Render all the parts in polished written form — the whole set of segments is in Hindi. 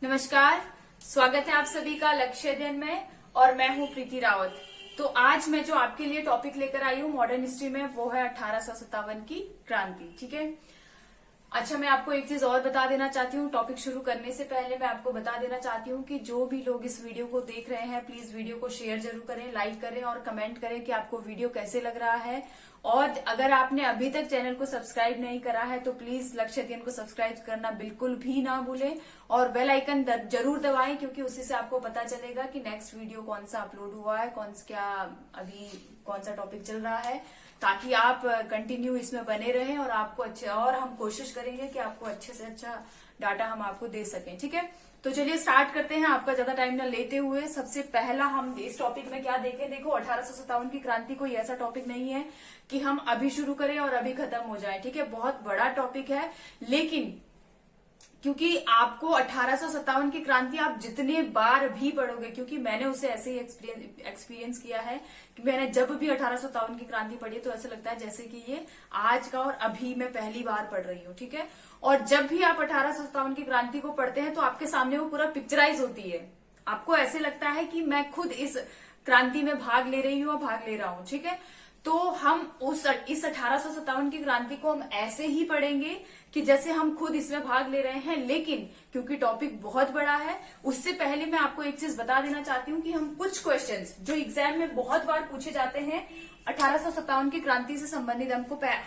नमस्कार। स्वागत है आप सभी का लक्ष्य अध्ययन में और मैं हूं प्रीति रावत। तो आज मैं जो आपके लिए टॉपिक लेकर आई हूं मॉडर्न हिस्ट्री में वो है 1857 की क्रांति। ठीक है। अच्छा, मैं आपको एक चीज और बता देना चाहती हूँ। टॉपिक शुरू करने से पहले मैं आपको बता देना चाहती हूँ कि जो भी लोग इस वीडियो को देख रहे हैं प्लीज वीडियो को शेयर जरूर करें, लाइक करें और कमेंट करें कि आपको वीडियो कैसे लग रहा है। और अगर आपने अभी तक चैनल को सब्सक्राइब नहीं करा है तो प्लीज लक्ष्य अध्ययन को सब्सक्राइब करना बिल्कुल भी ना भूलें और बेल आइकन जरूर दबाएं, क्योंकि उसी से आपको पता चलेगा कि नेक्स्ट वीडियो कौन सा अपलोड हुआ है, कौन सा टॉपिक चल रहा है, ताकि आप कंटिन्यू इसमें बने रहें और आपको और हम कोशिश करेंगे कि आपको अच्छे से अच्छा डाटा हम आपको दे सकें। ठीक है, तो चलिए स्टार्ट करते हैं आपका ज्यादा टाइम न लेते हुए। सबसे पहला हम इस टॉपिक में क्या देखें। देखो, 1857 की क्रांति कोई ऐसा टॉपिक नहीं है कि हम अभी शुरू करें और अभी खत्म हो जाए। ठीक है, बहुत बड़ा टॉपिक है, लेकिन क्योंकि आपको 1857 की क्रांति आप जितने बार भी पढ़ोगे, क्योंकि मैंने उसे ऐसे ही एक्सपीरियंस किया है कि मैंने जब भी 1857 की क्रांति पढ़ी तो ऐसा लगता है जैसे कि ये आज का और अभी मैं पहली बार पढ़ रही हूँ। ठीक है, और जब भी आप 1857 की क्रांति को पढ़ते हैं तो आपके सामने वो पूरा पिक्चराइज होती है। आपको ऐसे लगता है कि मैं खुद इस क्रांति में भाग ले रही हूँ और भाग ले रहा हूँ। ठीक है, तो हम इस 1857 की क्रांति को हम ऐसे ही पढ़ेंगे कि जैसे हम खुद इसमें भाग ले रहे हैं, लेकिन क्योंकि टॉपिक बहुत बड़ा है उससे पहले मैं आपको एक चीज बता देना चाहती हूँ कि हम कुछ क्वेश्चंस जो एग्जाम में बहुत बार पूछे जाते हैं 1857 की क्रांति से संबंधित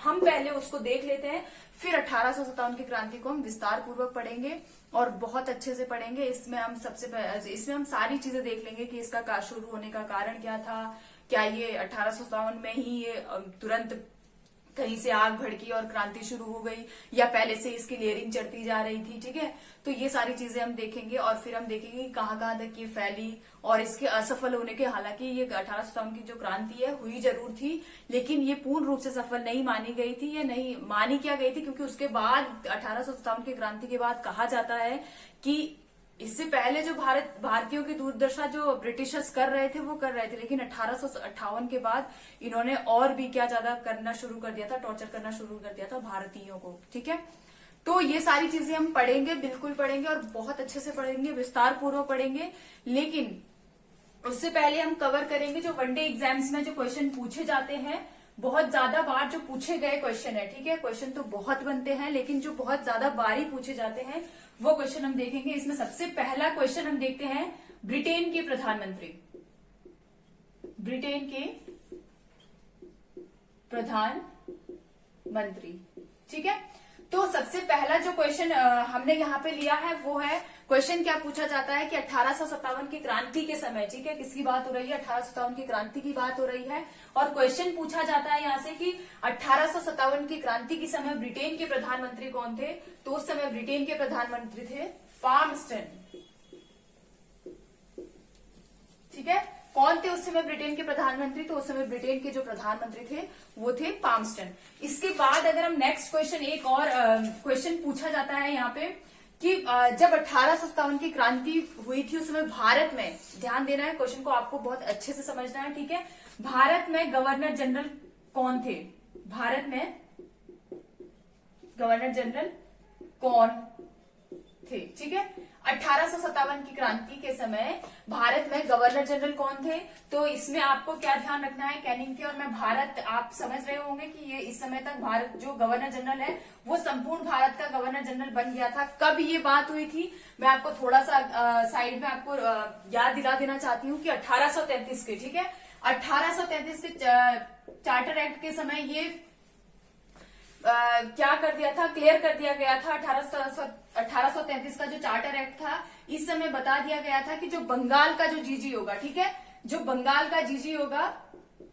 हम पहले उसको देख लेते हैं, फिर 1857 की क्रांति को हम विस्तार पूर्वक पढ़ेंगे और बहुत अच्छे से पढ़ेंगे। इसमें हम सारी चीजें देख लेंगे कि इसका शुरू होने का कारण क्या था, क्या ये 1857 में ही ये तुरंत कहीं से आग भड़की और क्रांति शुरू हो गई या पहले से इसकी लेयरिंग चढ़ती जा रही थी। ठीक है, तो ये सारी चीजें हम देखेंगे और फिर हम देखेंगे कि कहाँ कहाँ तक ये फैली और इसके असफल होने के, हालांकि ये 1857 की जो क्रांति है हुई जरूर थी, लेकिन ये पूर्ण रूप से सफल नहीं मानी गई थी। या नहीं मानी क्या गई थी, क्योंकि उसके बाद 1857 की क्रांति के बाद कहा जाता है कि इससे पहले जो भारतीयों की दुर्दशा जो ब्रिटिशर्स कर रहे थे वो कर रहे थे, लेकिन 1858 के बाद इन्होंने और भी क्या ज्यादा करना शुरू कर दिया था, टॉर्चर करना शुरू कर दिया था भारतीयों को। ठीक है, तो ये सारी चीजें हम पढ़ेंगे, बिल्कुल पढ़ेंगे और बहुत अच्छे से पढ़ेंगे, विस्तार पूर्वक पढ़ेंगे। लेकिन उससे पहले हम कवर करेंगे जो वनडे एग्जाम्स में जो क्वेश्चन पूछे जाते हैं, बहुत ज्यादा बार जो पूछे गए क्वेश्चन है। ठीक है, क्वेश्चन तो बहुत बनते हैं लेकिन जो बहुत ज्यादा बार ही पूछे जाते हैं वो क्वेश्चन हम देखेंगे। इसमें सबसे पहला क्वेश्चन हम देखते हैं ब्रिटेन के प्रधानमंत्री ठीक है, तो सबसे पहला जो क्वेश्चन हमने यहाँ पे लिया है वो है, क्वेश्चन क्या पूछा जाता है कि 1857 की क्रांति के समय, ठीक है, किसकी बात हो रही है, 1857 की क्रांति की बात हो रही है। और क्वेश्चन पूछा जाता है यहाँ से कि 1857 की क्रांति के समय ब्रिटेन के प्रधानमंत्री कौन थे। तो उस समय ब्रिटेन के प्रधानमंत्री थे पाल्मस्टन। ठीक है, कौन थे उस समय ब्रिटेन के प्रधानमंत्री, तो उस समय ब्रिटेन के जो प्रधानमंत्री थे वो थे पाल्मस्टन। इसके बाद अगर हम नेक्स्ट क्वेश्चन, एक और क्वेश्चन पूछा जाता है यहाँ पे कि जब 1857 की क्रांति हुई थी उस समय भारत में, ध्यान देना है, क्वेश्चन को आपको बहुत अच्छे से समझना है। ठीक है, भारत में गवर्नर जनरल कौन थे, भारत में गवर्नर जनरल कौन थे। ठीक है, 1857 की क्रांति के समय भारत में गवर्नर जनरल कौन थे। तो इसमें आपको क्या ध्यान रखना है, कैनिंग के और मैं भारत, आप समझ रहे होंगे कि ये इस समय तक भारत जो गवर्नर जनरल है वो संपूर्ण भारत का गवर्नर जनरल बन गया था। कब ये बात हुई थी, मैं आपको थोड़ा सा साइड में आपको याद दिला देना चाहती हूँ कि 1833 के, ठीक है, 1833 के चार्टर एक्ट के समय ये क्या कर दिया था, क्लियर कर दिया गया था। 1833 का जो चार्टर एक्ट था, इस समय बता दिया गया था कि जो बंगाल का जो जीजी होगा, ठीक है, जो बंगाल का जीजी होगा,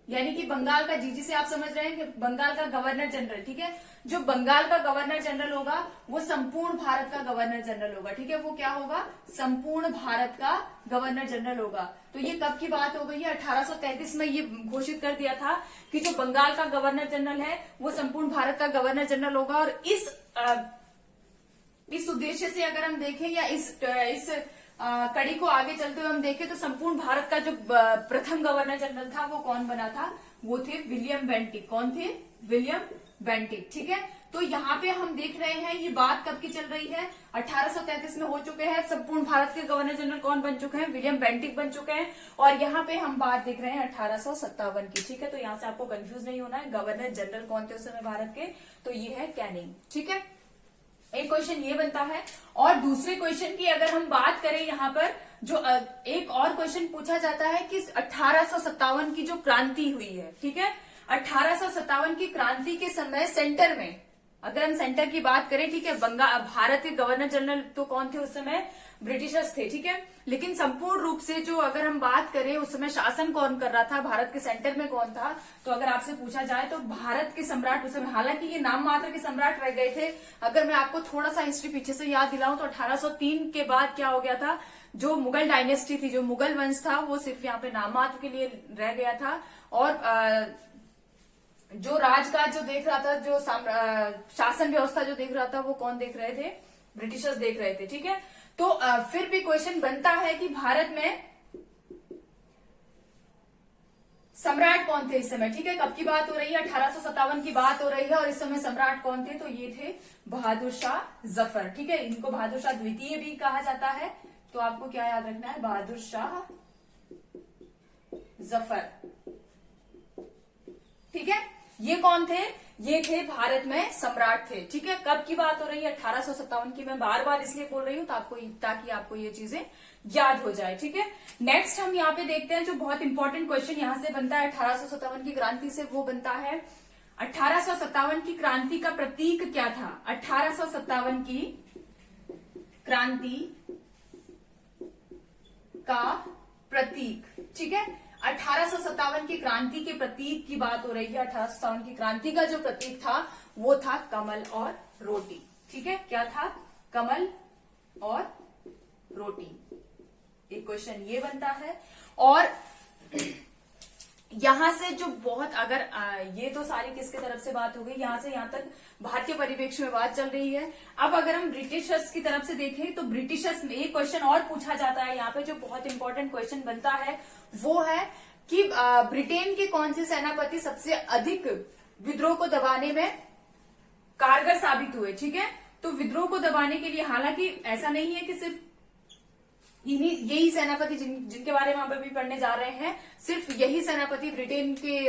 यानी कि बंगाल का जीजी से आप समझ रहे हैं कि बंगाल का गवर्नर जनरल, ठीक है, जो बंगाल का गवर्नर जनरल होगा वो संपूर्ण भारत का गवर्नर जनरल होगा। ठीक है, वो क्या होगा, संपूर्ण भारत का गवर्नर जनरल होगा। तो ये कब की बात हो गई है, 1833 में ये घोषित कर दिया था कि जो बंगाल का गवर्नर जनरल है वो संपूर्ण भारत का गवर्नर जनरल होगा। और इस उद्देश्य से अगर हम देखें या इस कड़ी को आगे चलते हुए हम देखें तो संपूर्ण भारत का जो प्रथम गवर्नर जनरल था वो कौन बना था, वो थे विलियम बेंटिक। कौन थे, विलियम बेंटिक। ठीक है, तो यहाँ पे हम देख रहे हैं ये बात कब की चल रही है, 1833 में हो चुके हैं। संपूर्ण भारत के गवर्नर जनरल कौन बन चुके हैं, विलियम बेंटिक बन चुके हैं। और यहाँ पे हम बात देख रहे हैं 1857 की, ठीक है। तो यहाँ से आपको कंफ्यूज नहीं होना है, गवर्नर जनरल कौन थे उस समय भारत के, तो ये है कैनिंग, ठीक है। एक क्वेश्चन ये बनता है। और दूसरे क्वेश्चन की अगर हम बात करें, यहाँ पर जो एक और क्वेश्चन पूछा जाता है कि 1857 की जो क्रांति हुई है, ठीक है, 1857 की क्रांति के समय सेंटर में, अगर हम सेंटर की बात करें, ठीक है, भारत के गवर्नर जनरल तो कौन थे उस समय, ब्रिटिशर्स थे, ठीक है। लेकिन संपूर्ण रूप से जो अगर हम बात करें उस समय शासन कौन कर रहा था, भारत के सेंटर में कौन था, तो अगर आपसे पूछा जाए तो भारत के सम्राट उस समय, हालांकि ये नाम मात्र के सम्राट रह गए थे। अगर मैं आपको थोड़ा सा हिस्ट्री पीछे से याद दिलाऊं तो 1803 के बाद क्या हो गया था, जो मुगल डायनेस्टी थी, जो मुगल वंश था, वो सिर्फ यहाँ पे नाम मात्र के लिए रह गया था। और जो राजकाज जो देख रहा था, जो शासन व्यवस्था जो देख रहा था, वो कौन देख रहे थे, ब्रिटिशर्स देख रहे थे, ठीक है। तो फिर भी क्वेश्चन बनता है कि भारत में सम्राट कौन थे इस समय, ठीक है। कब की बात हो रही है, 1857 की बात हो रही है। और इस समय सम्राट कौन थे, तो ये थे बहादुर शाह जफर, ठीक है। इनको बहादुर शाह द्वितीय भी कहा जाता है। तो आपको क्या याद रखना है, बहादुर शाह जफर, ठीक है। ये कौन थे, ये थे भारत में सम्राट थे, ठीक है। कब की बात हो रही है, 1857 की। मैं बार बार इसलिए बोल रही हूं ताकि आपको ये चीजें याद हो जाए, ठीक है। नेक्स्ट हम यहाँ पे देखते हैं जो बहुत इंपॉर्टेंट क्वेश्चन यहाँ से बनता है 1857 की क्रांति से, वो बनता है 1857 की क्रांति का प्रतीक क्या था। 1857 की क्रांति का प्रतीक, ठीक है। 1857 की क्रांति के प्रतीक की बात हो रही है। 1857 की क्रांति का जो प्रतीक था वो था कमल और रोटी, ठीक है। क्या था, कमल और रोटी। एक क्वेश्चन ये बनता है। और यहां से जो बहुत, अगर ये तो सारी किसके तरफ से बात हो गई, यहां से यहां तक भारतीय परिप्रेक्ष्य में बात चल रही है। अब अगर हम ब्रिटिशर्स की तरफ से देखें तो ब्रिटिशर्स में एक क्वेश्चन और पूछा जाता है यहाँ पे, जो बहुत इंपॉर्टेंट क्वेश्चन बनता है, वो है कि ब्रिटेन के कौन से सेनापति सबसे अधिक विद्रोह को दबाने में कारगर साबित हुए, ठीक है। तो विद्रोह को दबाने के लिए, हालांकि ऐसा नहीं है कि सिर्फ यही सेनापति जिनके बारे में हम अभी पढ़ने जा रहे हैं, सिर्फ यही सेनापति ब्रिटेन के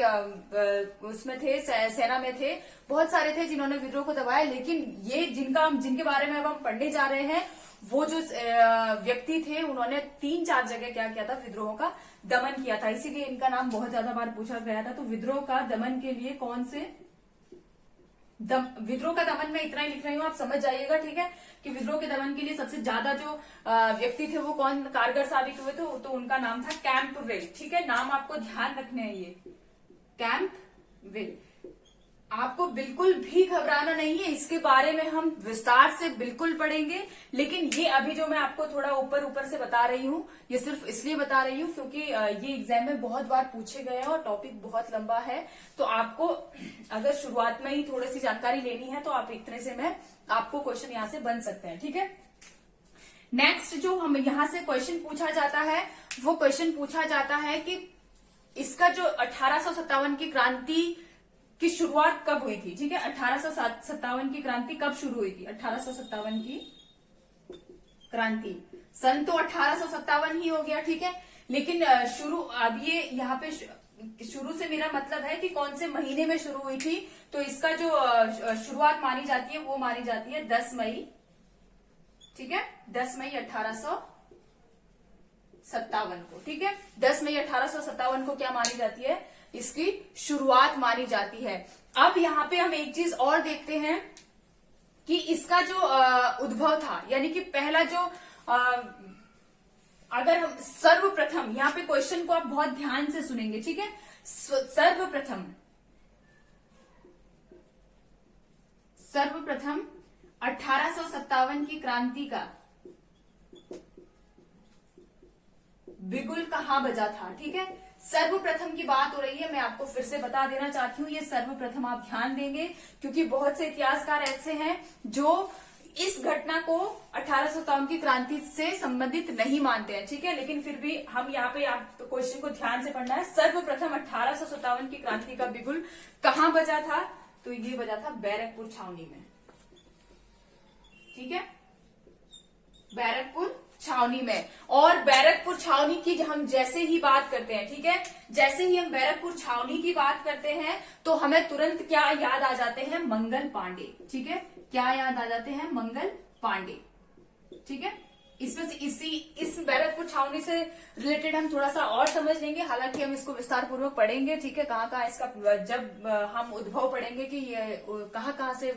उसमें थे, सेना में थे, बहुत सारे थे जिन्होंने विद्रोह को दबाया। लेकिन ये जिनके बारे में अब हम पढ़ने जा रहे हैं, वो जो व्यक्ति थे, उन्होंने 3-4 जगह क्या किया था, विद्रोह का दमन किया था। इसीलिए इनका नाम बहुत ज्यादा बार पूछा गया था। तो विद्रोह का दमन के लिए कौन से विद्रोह का दमन में इतना ही लिख रही हूं, आप समझ जाइएगा, ठीक है, कि विद्रोह के दमन के लिए सबसे ज्यादा जो व्यक्ति थे वो कौन कारगर साबित हुए थे, तो उनका नाम था कैंपवेल, ठीक है। नाम आपको ध्यान रखने हैं, ये कैंपवेल। आपको बिल्कुल भी घबराना नहीं है, इसके बारे में हम विस्तार से बिल्कुल पढ़ेंगे। लेकिन ये अभी जो मैं आपको थोड़ा ऊपर से बता रही हूँ, ये सिर्फ इसलिए बता रही हूँ क्योंकि ये एग्जाम में बहुत बार पूछे गए हैं और टॉपिक बहुत लंबा है। तो आपको अगर शुरुआत में ही थोड़ी सी जानकारी लेनी है तो आप इतने से मैं आपको क्वेश्चन यहाँ से बन सकते हैं, ठीक है। नेक्स्ट जो हम यहाँ से क्वेश्चन पूछा जाता है, वो क्वेश्चन पूछा जाता है कि इसका जो 1857 की क्रांति की शुरुआत कब हुई थी, ठीक है। 1857 की क्रांति कब शुरू हुई थी, 1857 की क्रांति, सन तो 1857 ही हो गया, ठीक है। लेकिन शुरू, अब ये यहाँ पे शुरू से मेरा मतलब है कि कौन से महीने में शुरू हुई थी। तो इसका जो शुरुआत मानी जाती है वो मानी जाती है 10 मई, ठीक है, 10 मई 1857 को, ठीक है। 10 मई 1857 को क्या मानी जाती है, इसकी शुरुआत मानी जाती है। अब यहाँ पे हम एक चीज और देखते हैं कि इसका जो उद्भव था, यानी कि पहला जो अगर हम सर्वप्रथम, यहाँ पे क्वेश्चन को आप बहुत ध्यान से सुनेंगे, ठीक है। सर्वप्रथम 1857 की क्रांति का बिगुल कहाँ बजा था, ठीक है। सर्वप्रथम की बात हो रही है, मैं आपको फिर से बता देना चाहती हूँ, ये सर्वप्रथम आप ध्यान देंगे क्योंकि बहुत से इतिहासकार ऐसे हैं जो इस घटना को 1857 की क्रांति से संबंधित नहीं मानते हैं, ठीक है। लेकिन फिर भी हम यहाँ पे आप क्वेश्चन को ध्यान से पढ़ना है। सर्वप्रथम 1857 की क्रांति का बिगुल कहाँ बजा था, तो ये बजा था बैरकपुर छावनी में। ठीक है, बैरकपुर छावनी में। और बैरकपुर छावनी की हम जैसे ही बात करते हैं, ठीक है, जैसे ही हम बैरकपुर छावनी की बात करते हैं तो हमें तुरंत क्या याद आ जाते हैं? मंगल पांडे। ठीक है, क्या याद आ जाते हैं? मंगल पांडे। ठीक है, इसमें से इस बैरकपुर छावनी से रिलेटेड हम थोड़ा सा और समझ लेंगे, हालांकि हम इसको विस्तार पूर्वक पढ़ेंगे। ठीक है, कहाँ कहाँ इसका जब हम उद्भव पढ़ेंगे कि ये कहाँ कहाँ से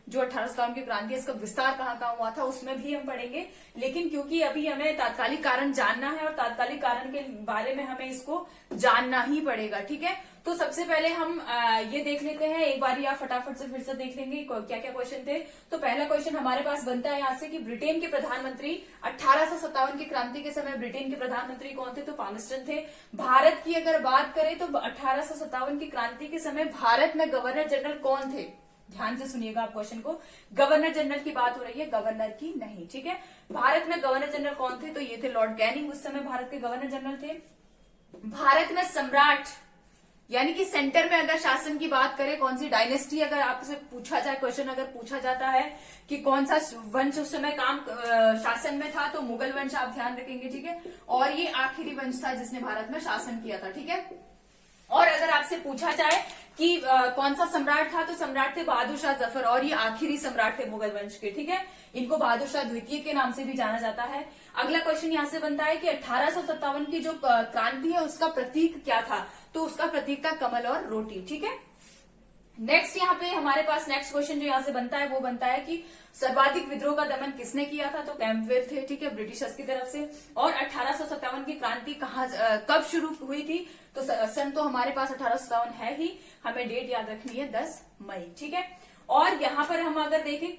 जो 1857 की क्रांति है इसका विस्तार कहाँ कहाँ हुआ था उसमें भी हम पढ़ेंगे। लेकिन क्योंकि अभी हमें तात्कालिक कारण जानना है और तात्कालिक कारण के बारे में हमें इसको जानना ही पड़ेगा। ठीक है, तो सबसे पहले हम ये देख लेते हैं एक बार, या फटाफट से फिर से देख लेंगे क्या क्या क्वेश्चन थे। तो पहला क्वेश्चन हमारे पास बनता है यहाँ से कि ब्रिटेन के प्रधानमंत्री 1857 की क्रांति के समय ब्रिटेन के प्रधानमंत्री कौन थे? तो पामस्टन थे। भारत की अगर बात करें तो 1857 की क्रांति के समय भारत में गवर्नर जनरल कौन थे? ध्यान से सुनिएगा आप क्वेश्चन को, गवर्नर जनरल की बात हो रही है, गवर्नर की नहीं। ठीक है, भारत में गवर्नर जनरल कौन थे? तो ये थे लॉर्ड कैनिंग, उस समय भारत के गवर्नर जनरल थे। भारत में सम्राट यानी कि सेंटर में अगर शासन की बात करें, कौन सी डायनेस्टी अगर आपसे पूछा जाए, क्वेश्चन अगर पूछा जाता है कि कौन सा वंश उस समय शासन में था, तो मुगल वंश आप ध्यान रखेंगे। ठीक है, और ये आखिरी वंश था जिसने भारत में शासन किया था। ठीक है, और अगर आपसे पूछा जाए कि कौन सा सम्राट था, तो सम्राट थे बहादुर शाह जफर, और ये आखिरी सम्राट थे मुगल वंश के। ठीक है, इनको बहादुर शाह द्वितीय के नाम से भी जाना जाता है। अगला क्वेश्चन यहाँ से बनता है कि 1857 की जो क्रांति है उसका प्रतीक क्या था? तो उसका प्रतीक था कमल और रोटी। ठीक है, नेक्स्ट यहाँ पे हमारे पास नेक्स्ट क्वेश्चन जो यहाँ से बनता है वो बनता है कि सर्वाधिक विद्रोह का दमन किसने किया था? तो कैंपवेल थे। ठीक है, ब्रिटिशर्स की तरफ से। और 1857 की क्रांति कब शुरू हुई थी? तो सन तो हमारे पास 1857 है ही, हमें डेट याद रखनी है 10 मई। ठीक है, और यहाँ पर हम अगर देखें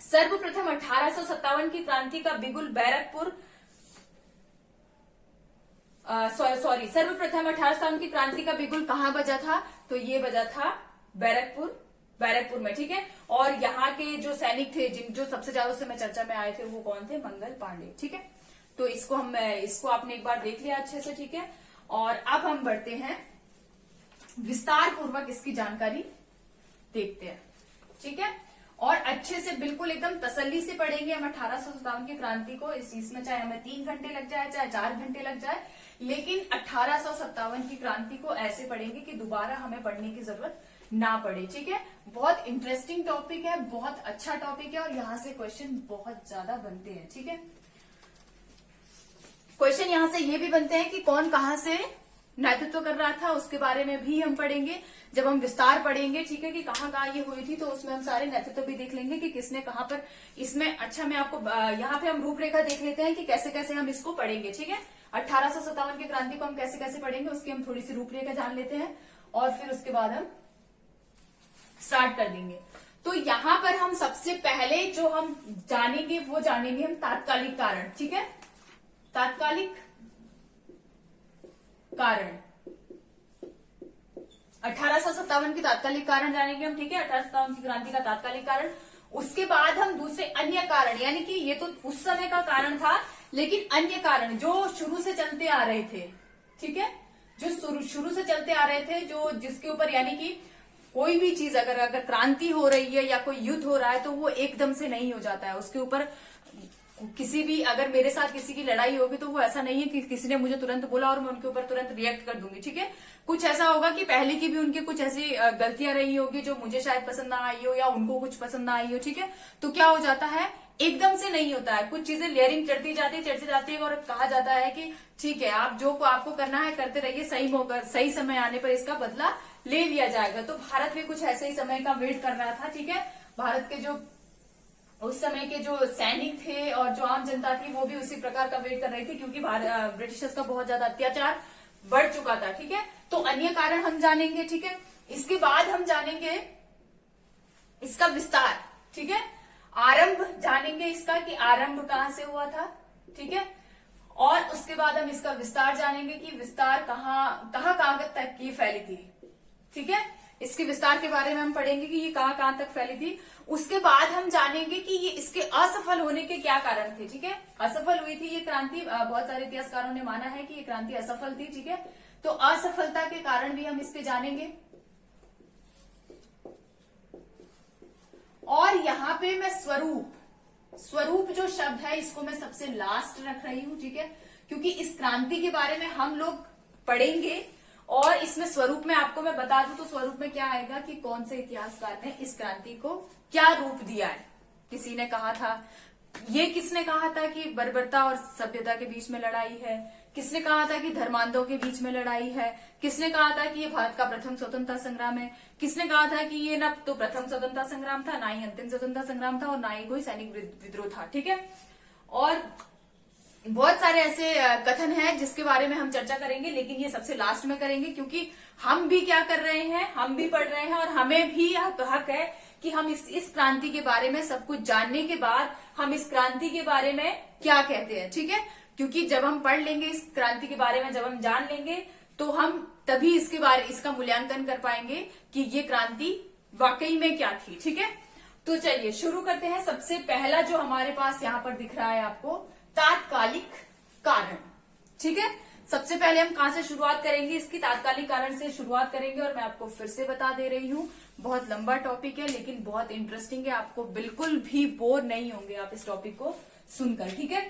सर्वप्रथम 1857 की क्रांति का बिगुल बैरकपुर सर्वप्रथम 1857 की क्रांति का बिगुल कहाँ बजा था? तो ये बजा था बैरकपुर में। ठीक है, और यहाँ के जो सैनिक थे जो सबसे ज्यादा उस समय चर्चा में आए थे वो कौन थे? मंगल पांडे। ठीक है, तो इसको आपने एक बार देख लिया अच्छे से। ठीक है, और अब हम बढ़ते हैं विस्तार पूर्वक इसकी जानकारी देखते हैं। ठीक है, और अच्छे से बिल्कुल एकदम तसल्ली से पढ़ेंगे हम 1857 की क्रांति को। इस चीज में चाहे हमें 3 घंटे लग जाए, चाहे 4 घंटे लग जाए, लेकिन 1857 की क्रांति को ऐसे पढ़ेंगे कि दोबारा हमें पढ़ने की जरूरत ना पड़े। ठीक है, बहुत इंटरेस्टिंग टॉपिक है, बहुत अच्छा टॉपिक है, और यहाँ से क्वेश्चन बहुत ज्यादा बनते हैं। ठीक है, क्वेश्चन यहाँ से ये भी बनते हैं कि कौन कहाँ से नेतृत्व कर रहा था, उसके बारे में भी हम पढ़ेंगे जब हम विस्तार पढ़ेंगे। ठीक है, कि कहाँ कहाँ ये हुई थी, तो उसमें हम सारे नेतृत्व भी देख लेंगे कि किसने कहाँ पर इसमें। अच्छा, मैं आपको यहाँ पे हम रूपरेखा देख लेते हैं कि कैसे कैसे हम इसको पढ़ेंगे। ठीक है, 1857 की क्रांति को हम कैसे कैसे पढ़ेंगे उसकी हम थोड़ी सी रूपरेखा जान लेते हैं, और फिर उसके बाद हम स्टार्ट कर देंगे। तो यहाँ पर हम सबसे पहले जो हम जानेंगे वो जानेंगे हम तात्कालिक कारण। ठीक है, तात्कालिक कारण 1857 की तात्कालिक कारण जानेंगे हम। ठीक है, 1857 की क्रांति का तात्कालिक कारण। उसके बाद हम दूसरे अन्य कारण, यानी कि ये तो उस समय का कारण था, लेकिन अन्य कारण जो शुरू से चलते आ रहे थे। ठीक है, जो शुरू से चलते आ रहे थे, जो जिसके ऊपर यानी कि कोई भी चीज अगर क्रांति हो रही है या कोई युद्ध हो रहा है तो वो एकदम से नहीं हो जाता है। उसके ऊपर किसी भी, अगर मेरे साथ किसी की लड़ाई होगी तो वो ऐसा नहीं है कि किसी ने मुझे तुरंत बोला और मैं उनके ऊपर तुरंत रिएक्ट कर दूंगी। ठीक है, कुछ ऐसा होगा कि पहले की भी उनकी कुछ ऐसी गलतियां रही होगी जो मुझे शायद पसंद ना आई हो या उनको कुछ पसंद ना आई हो। ठीक है, तो क्या हो जाता है, एकदम से नहीं होता है, कुछ चीजें लेयरिंग चढ़ती जाती है और कहा जाता है कि ठीक है, आप जो आपको करना है करते रहिए, सही समय आने पर इसका बदला ले लिया जाएगा। तो भारत भी कुछ ऐसे ही समय का वेट कर रहा था। ठीक है, भारत के जो उस समय के जो सैनिक थे और जो आम जनता थी वो भी उसी प्रकार का वेट कर रही थी, क्योंकि ब्रिटिशर्स का बहुत ज्यादा अत्याचार बढ़ चुका था। ठीक है, तो अन्य कारण हम जानेंगे। ठीक है, इसके बाद हम जानेंगे इसका विस्तार। ठीक है, आरंभ जानेंगे इसका कि आरंभ कहाँ से हुआ था। ठीक है, और उसके बाद हम इसका विस्तार जानेंगे कि विस्तार कहाँ तक की फैली थी। ठीक है, इसके विस्तार के बारे में हम पढ़ेंगे कि ये कहाँ तक फैली थी। उसके बाद हम जानेंगे कि ये इसके असफल होने के क्या कारण थे। ठीक है, असफल हुई थी ये क्रांति, बहुत सारे इतिहासकारों ने माना है कि ये क्रांति असफल थी। ठीक है, तो असफलता के कारण भी हम इसके जानेंगे। और यहाँ पे मैं स्वरूप जो शब्द है इसको मैं सबसे लास्ट रख रही हूं, ठीक है, क्योंकि इस क्रांति के बारे में हम लोग पढ़ेंगे और इसमें स्वरूप में आपको मैं बता दूं तो स्वरूप में क्या आएगा कि कौन से इतिहासकार ने इस क्रांति को क्या रूप दिया है। किसी ने कहा था, ये किसने कहा था कि बर्बरता और सभ्यता के बीच में लड़ाई है, किसने कहा था कि धर्मांधों के बीच में लड़ाई है, किसने कहा था कि ये भारत का प्रथम स्वतंत्रता संग्राम है, किसने कहा था कि ये ना तो प्रथम स्वतंत्रता संग्राम था, ना ही अंतिम स्वतंत्रता संग्राम था और ना ही कोई सैनिक विद्रोह था, ठीक है। और बहुत सारे ऐसे कथन हैं जिसके बारे में हम चर्चा करेंगे, लेकिन ये सबसे लास्ट में करेंगे क्योंकि हम भी क्या कर रहे हैं, हम भी पढ़ रहे हैं और हमें भी हक है कि हम इस क्रांति के बारे में सब कुछ जानने के बाद हम इस क्रांति के बारे में क्या कहते हैं, ठीक है। क्योंकि जब हम पढ़ लेंगे इस क्रांति के बारे में, जब हम जान लेंगे तो हम तभी इसका मूल्यांकन कर पाएंगे कि ये क्रांति वाकई में क्या थी, ठीक है। तो चलिए शुरू करते हैं। सबसे पहला जो हमारे पास यहाँ पर दिख रहा है आपको, तात्कालिक कारण, ठीक है। सबसे पहले हम कहां से शुरुआत करेंगे, इसकी तात्कालिक कारण से शुरुआत करेंगे और मैं आपको फिर से बता दे रही हूं, बहुत लंबा टॉपिक है लेकिन बहुत इंटरेस्टिंग है, आपको बिल्कुल भी बोर नहीं होंगे आप इस टॉपिक को सुनकर, ठीक है।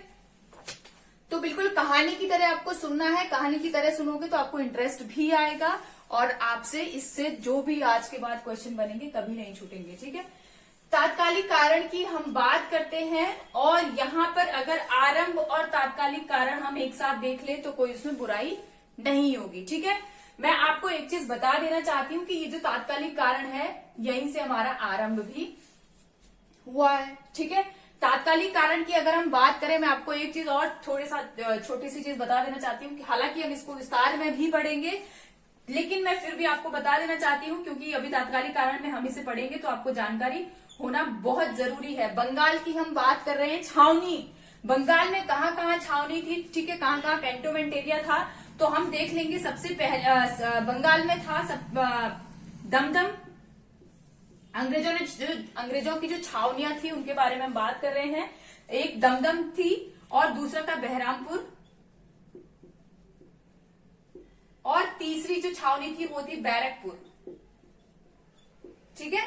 तो बिल्कुल कहानी की तरह आपको सुनना है, कहानी की तरह सुनोगे तो आपको इंटरेस्ट भी आएगा और आपसे इससे जो भी आज के बाद क्वेश्चन बनेंगे कभी नहीं छूटेंगे, ठीक है। तात्कालिक कारण की हम बात करते हैं और यहाँ पर अगर आरंभ और तात्कालिक कारण हम एक साथ देख ले तो कोई उसमें बुराई नहीं होगी, ठीक है। मैं आपको एक चीज बता देना चाहती हूँ कि ये जो तात्कालिक कारण है यहीं से हमारा आरंभ भी हुआ है, ठीक है। तात्कालिक कारण की अगर हम बात करें, मैं आपको एक चीज और छोटी सी चीज बता देना चाहती हूँ कि हालांकि हम इसको विस्तार में भी पढ़ेंगे लेकिन मैं फिर भी आपको बता देना चाहती हूँ क्योंकि अभी तात्कालिक कारण में हम इसे पढ़ेंगे तो आपको जानकारी होना बहुत जरूरी है। बंगाल की हम बात कर रहे हैं, छावनी, बंगाल में कहाँ कहाँ छावनी थी, ठीक है, कहाँ कहाँ कैंटोनमेंट एरिया था, तो हम देख लेंगे। सबसे पहले बंगाल में था दमदम, अंग्रेजों की जो छावनियां थी उनके बारे में हम बात कर रहे हैं। एक दमदम थी और दूसरा था बहरामपुर और तीसरी जो छावनी थी वो थी बैरकपुर, ठीक है।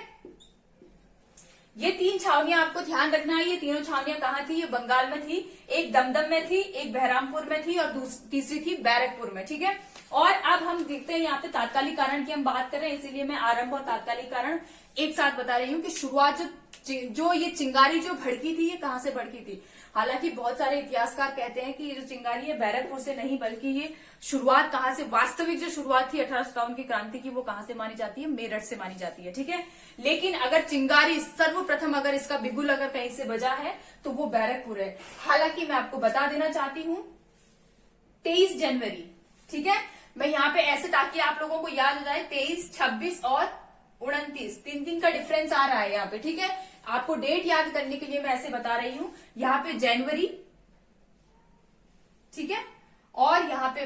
ये 3 छावनियां आपको ध्यान रखना है। ये तीनों छावनियां कहाँ थी, ये बंगाल में थी, एक दमदम में थी, एक बहरामपुर में थी और तीसरी थी बैरकपुर में, ठीक है। और अब हम देखते हैं यहाँ पे तात्कालिक कारण की हम बात कर रहे हैं, इसीलिए मैं आरंभ और तात्कालिक कारण एक साथ बता रही हूँ कि शुरुआत जो ये चिंगारी जो भड़की थी ये कहाँ से भड़की थी। हालांकि बहुत सारे इतिहासकार कहते हैं कि ये जो चिंगारी है बैरकपुर से नहीं बल्कि ये शुरुआत कहाँ से, वास्तविक जो शुरुआत थी 1857 की क्रांति की वो कहाँ से मानी जाती है, मेरठ से मानी जाती है, ठीक है। लेकिन अगर चिंगारी सर्वप्रथम अगर इसका बिगुल अगर कहीं से बजा है तो वो बैरकपुर है। हालांकि मैं आपको बता देना चाहती हूँ 23 जनवरी, ठीक है, मैं यहाँ पे ऐसे ताकि आप लोगों को याद हो जाए, 23, 26 और 29, 3 दिन का डिफरेंस आ रहा है यहाँ पे, ठीक है। आपको डेट याद करने के लिए मैं ऐसे बता रही हूं, यहाँ पे जनवरी, ठीक है, और यहाँ पे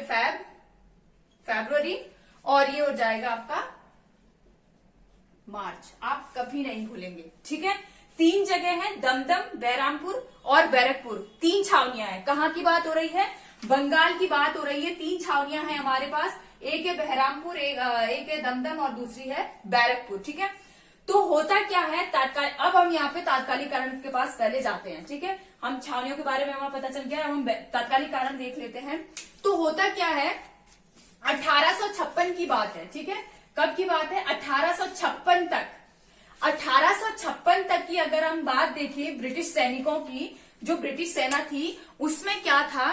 फरवरी और ये हो जाएगा आपका मार्च, आप कभी नहीं भूलेंगे, ठीक है। 3 जगह है, दमदम, बहरामपुर और बैरकपुर, 3 छावनियां हैं। कहाँ की बात हो रही है, बंगाल की बात हो रही है। 3 छावनियां हैं हमारे पास, एक है बहरामपुर, एक है दमदम और दूसरी है बैरकपुर, ठीक है। तो होता क्या है अब हम यहाँ पे तात्कालिक कारण के पास पहले जाते हैं, ठीक है। हम छावनियों के बारे में हमें पता चल गया, हम तात्कालिक कारण देख लेते हैं। तो होता क्या है, 1856 की बात है, ठीक है। कब की बात है, 1856 तक। 1856 तक की अगर हम बात देखें ब्रिटिश सैनिकों की, जो ब्रिटिश सेना थी उसमें क्या था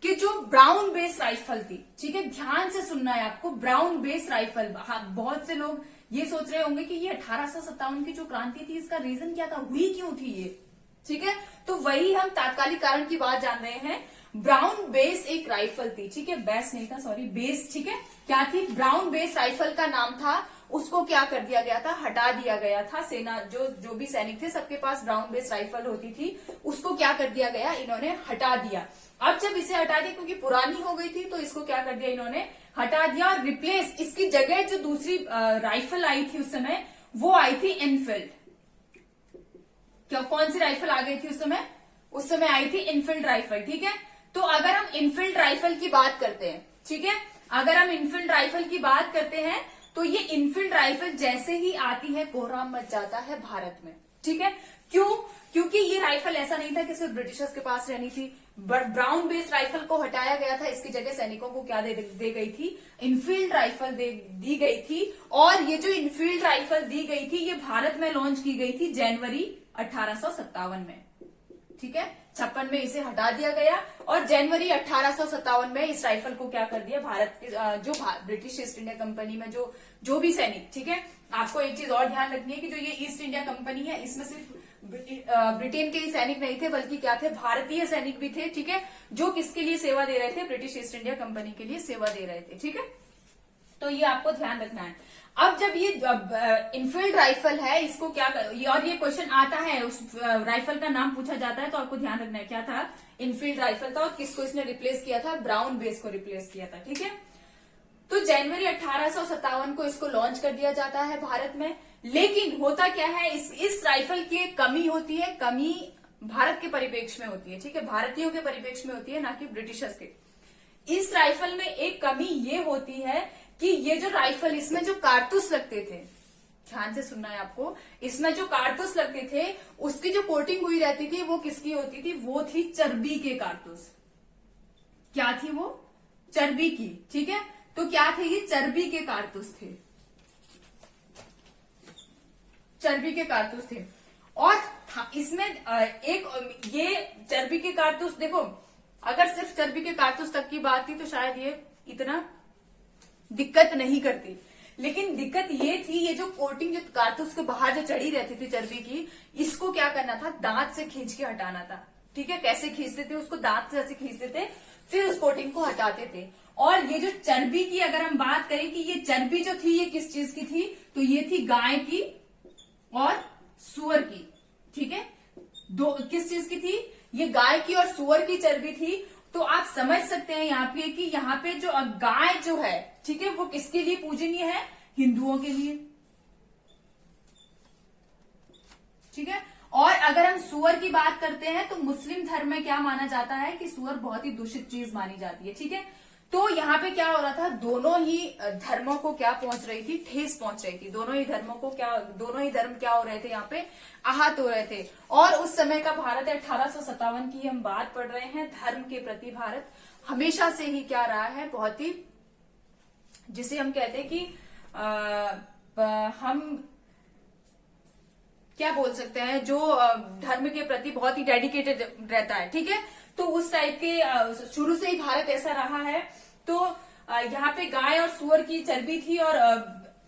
कि जो ब्राउन बेस राइफल थी, ठीक है, ध्यान से सुनना है आपको, ब्राउन बेस राइफल। बहुत से लोग ये सोच रहे होंगे कि ये 1857 की जो क्रांति थी इसका रीजन क्या था, हुई क्यों थी ये, ठीक है। तो वही हम तात्कालिक कारण की बात जान रहे हैं। ब्राउन बेस एक राइफल थी, ठीक है, बेस नहीं था, सॉरी, बेस, ठीक है। क्या थी, ब्राउन बेस राइफल का नाम था, उसको क्या कर दिया गया था, हटा दिया गया था। सेना जो भी सैनिक थे सबके पास ब्राउन बेस राइफल होती थी, उसको क्या कर दिया गया, इन्होंने हटा दिया। अब जब इसे हटा दिया क्योंकि पुरानी हो गई थी तो इसको क्या कर दिया, इन्होंने हटा दिया और रिप्लेस, इसकी जगह जो दूसरी राइफल आई थी उस समय वो आई थी एनफील्ड। क्या कौन सी राइफल आ गई थी उस समय आई थी इनफील्ड राइफल, ठीक है। तो अगर हम इनफील्ड राइफल की बात करते हैं, ठीक है, अगर हम इनफील्ड राइफल की बात करते हैं तो ये इनफील्ड राइफल जैसे ही आती है कोहराम मच जाता है भारत में, ठीक है। क्यों? क्योंकि ये राइफल ऐसा नहीं था कि सिर्फ ब्रिटिशर्स के पास रहनी थी। ब्राउन बेस्ड राइफल को हटाया गया था, इसकी जगह सैनिकों को क्या दे गई थी? इनफील्ड राइफल दी गई थी। और ये जो इनफील्ड राइफल दी गई थी ये भारत में लॉन्च की गई थी जनवरी 1857 में। ठीक है, 56 में इसे हटा दिया गया और जनवरी 1857 में इस राइफल को क्या कर दिया? भारत के जो ब्रिटिश ईस्ट इंडिया कंपनी में जो भी सैनिक, ठीक है, आपको एक चीज और ध्यान रखनी है कि जो ये ईस्ट इंडिया कंपनी है इसमें सिर्फ ब्रिटेन के ही सैनिक नहीं थे बल्कि क्या थे? भारतीय सैनिक भी थे। ठीक है, जो किसके लिए सेवा दे रहे थे? ब्रिटिश ईस्ट इंडिया कंपनी के लिए सेवा दे रहे थे। ठीक है, तो ये आपको ध्यान रखना है। अब जब ये इनफील्ड राइफल है इसको क्या और ये क्वेश्चन आता है, उस राइफल का नाम पूछा जाता है, तो आपको ध्यान रखना है क्या था? इनफील्ड राइफल था। और किसको इसने रिप्लेस किया था? ब्राउन बेस को रिप्लेस किया था। ठीक है, तो जनवरी 1857 को इसको लॉन्च कर दिया जाता है भारत में। लेकिन होता क्या है, इस राइफल की कमी होती है, कमी भारत के परिप्रेक्ष्य में होती है। ठीक है, भारतीयों के परिप्रेक्ष्य में होती है, ना कि ब्रिटिशर्स के। इस राइफल में एक कमी ये होती है कि ये जो राइफल, इसमें जो कारतूस लगते थे, ध्यान से सुनना है आपको, इसमें जो कारतूस लगते थे उसकी जो कोटिंग हुई रहती थी वो किसकी होती थी? वो थी चर्बी के कारतूस। क्या थी वो? चर्बी की। ठीक है, तो क्या थे? ये चर्बी के कारतूस थे, चर्बी के कारतूस थे। और इसमें एक ये चर्बी के कारतूस, देखो अगर सिर्फ चर्बी के कारतूस तक की बात थी तो शायद ये इतना दिक्कत नहीं करती। लेकिन दिक्कत ये थी, ये जो कोटिंग जो कारतूस के बाहर जो चढ़ी रहती थी चर्बी की, इसको क्या करना था? दांत से खींच के हटाना था। ठीक है, कैसे खींचते थे? उसको दांत से ऐसे खींचते थे, फिर उस कोटिंग को हटाते थे। और ये जो चर्बी की अगर हम बात करें कि ये चर्बी जो थी ये किस चीज की थी, तो ये थी गाय की और सुअर की। ठीक है, दो किस चीज की थी? ये गाय की और सुअर की चर्बी थी। तो आप समझ सकते हैं यहाँ पे कि यहाँ पे जो गाय जो है, ठीक है, वो किसके लिए पूजनीय है? हिंदुओं के लिए। ठीक है, और अगर हम सुअर की बात करते हैं तो मुस्लिम धर्म में क्या माना जाता है कि सुअर बहुत ही दूषित चीज मानी जाती है। ठीक है, तो यहाँ पे क्या हो रहा था? दोनों ही धर्मों को क्या पहुंच रही थी? ठेस पहुंच रही थी। दोनों ही धर्म क्या हो रहे थे? यहाँ पे आहत हो रहे थे। और उस समय का भारत 1857 की हम बात पढ़ रहे हैं। धर्म के प्रति भारत हमेशा से ही क्या रहा है? बहुत ही, जिसे हम कहते हैं कि हम क्या बोल सकते हैं, जो धर्म के प्रति बहुत ही डेडिकेटेड रहता है। ठीक है, तो उस टाइप के शुरू से ही भारत ऐसा रहा है। तो यहाँ पे गाय और सुअर की चर्बी थी। और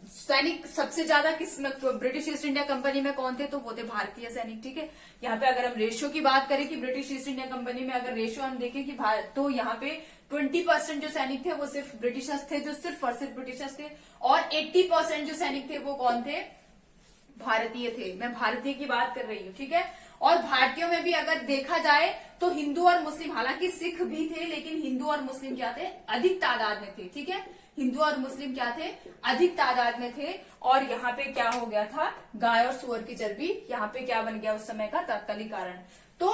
सैनिक सबसे ज्यादा किस ब्रिटिश ईस्ट इंडिया कंपनी में कौन थे? तो वो थे भारतीय सैनिक। ठीक है, यहाँ पे अगर हम रेशियो की बात करें कि ब्रिटिश ईस्ट इंडिया कंपनी में अगर रेशियो हम देखें कि तो यहाँ पे 20% जो सैनिक थे वो सिर्फ ब्रिटिशर्स थे, जो सिर्फ और सिर्फ ब्रिटिशर्स थे। और 80% जो सैनिक थे वो कौन थे? भारतीय थे। मैं भारतीय की बात कर रही हूँ। ठीक है, और भारतीयों में भी अगर देखा जाए तो हिंदू और मुस्लिम, हालांकि सिख भी थे लेकिन हिंदू और मुस्लिम क्या थे? अधिक तादाद में थे। ठीक है, हिंदू और मुस्लिम क्या थे? अधिक तादाद में थे। और यहाँ पे क्या हो गया था? गाय और सुअर की चर्बी यहाँ पे क्या बन गया उस समय का तात्कालिक कारण? तो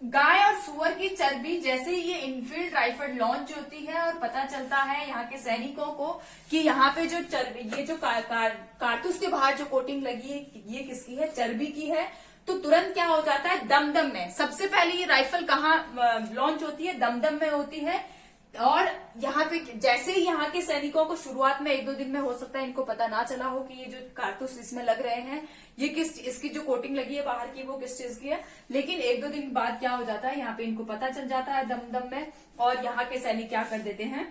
गाय और सुअर की चर्बी, जैसे ही ये इनफील्ड राइफल लॉन्च होती है और पता चलता है यहाँ के सैनिकों को कि यहाँ पे जो चर्बी, ये जो कारतूस के बाहर जो कोटिंग लगी है ये किसकी है? चर्बी की है। तो तुरंत क्या हो जाता है? दमदम में। सबसे पहले ये राइफल कहाँ लॉन्च होती है? दमदम में होती है। और यहाँ पे जैसे ही यहाँ के सैनिकों को शुरुआत में 1-2 दिन में हो सकता है इनको पता ना चला हो कि ये जो कारतूस इसमें लग रहे हैं, ये इसकी जो कोटिंग लगी है बाहर की वो किस चीज की है। लेकिन 1-2 दिन बाद क्या हो जाता है? यहाँ पे इनको पता चल जाता है दमदम में। और यहाँ के सैनिक क्या कर देते हैं?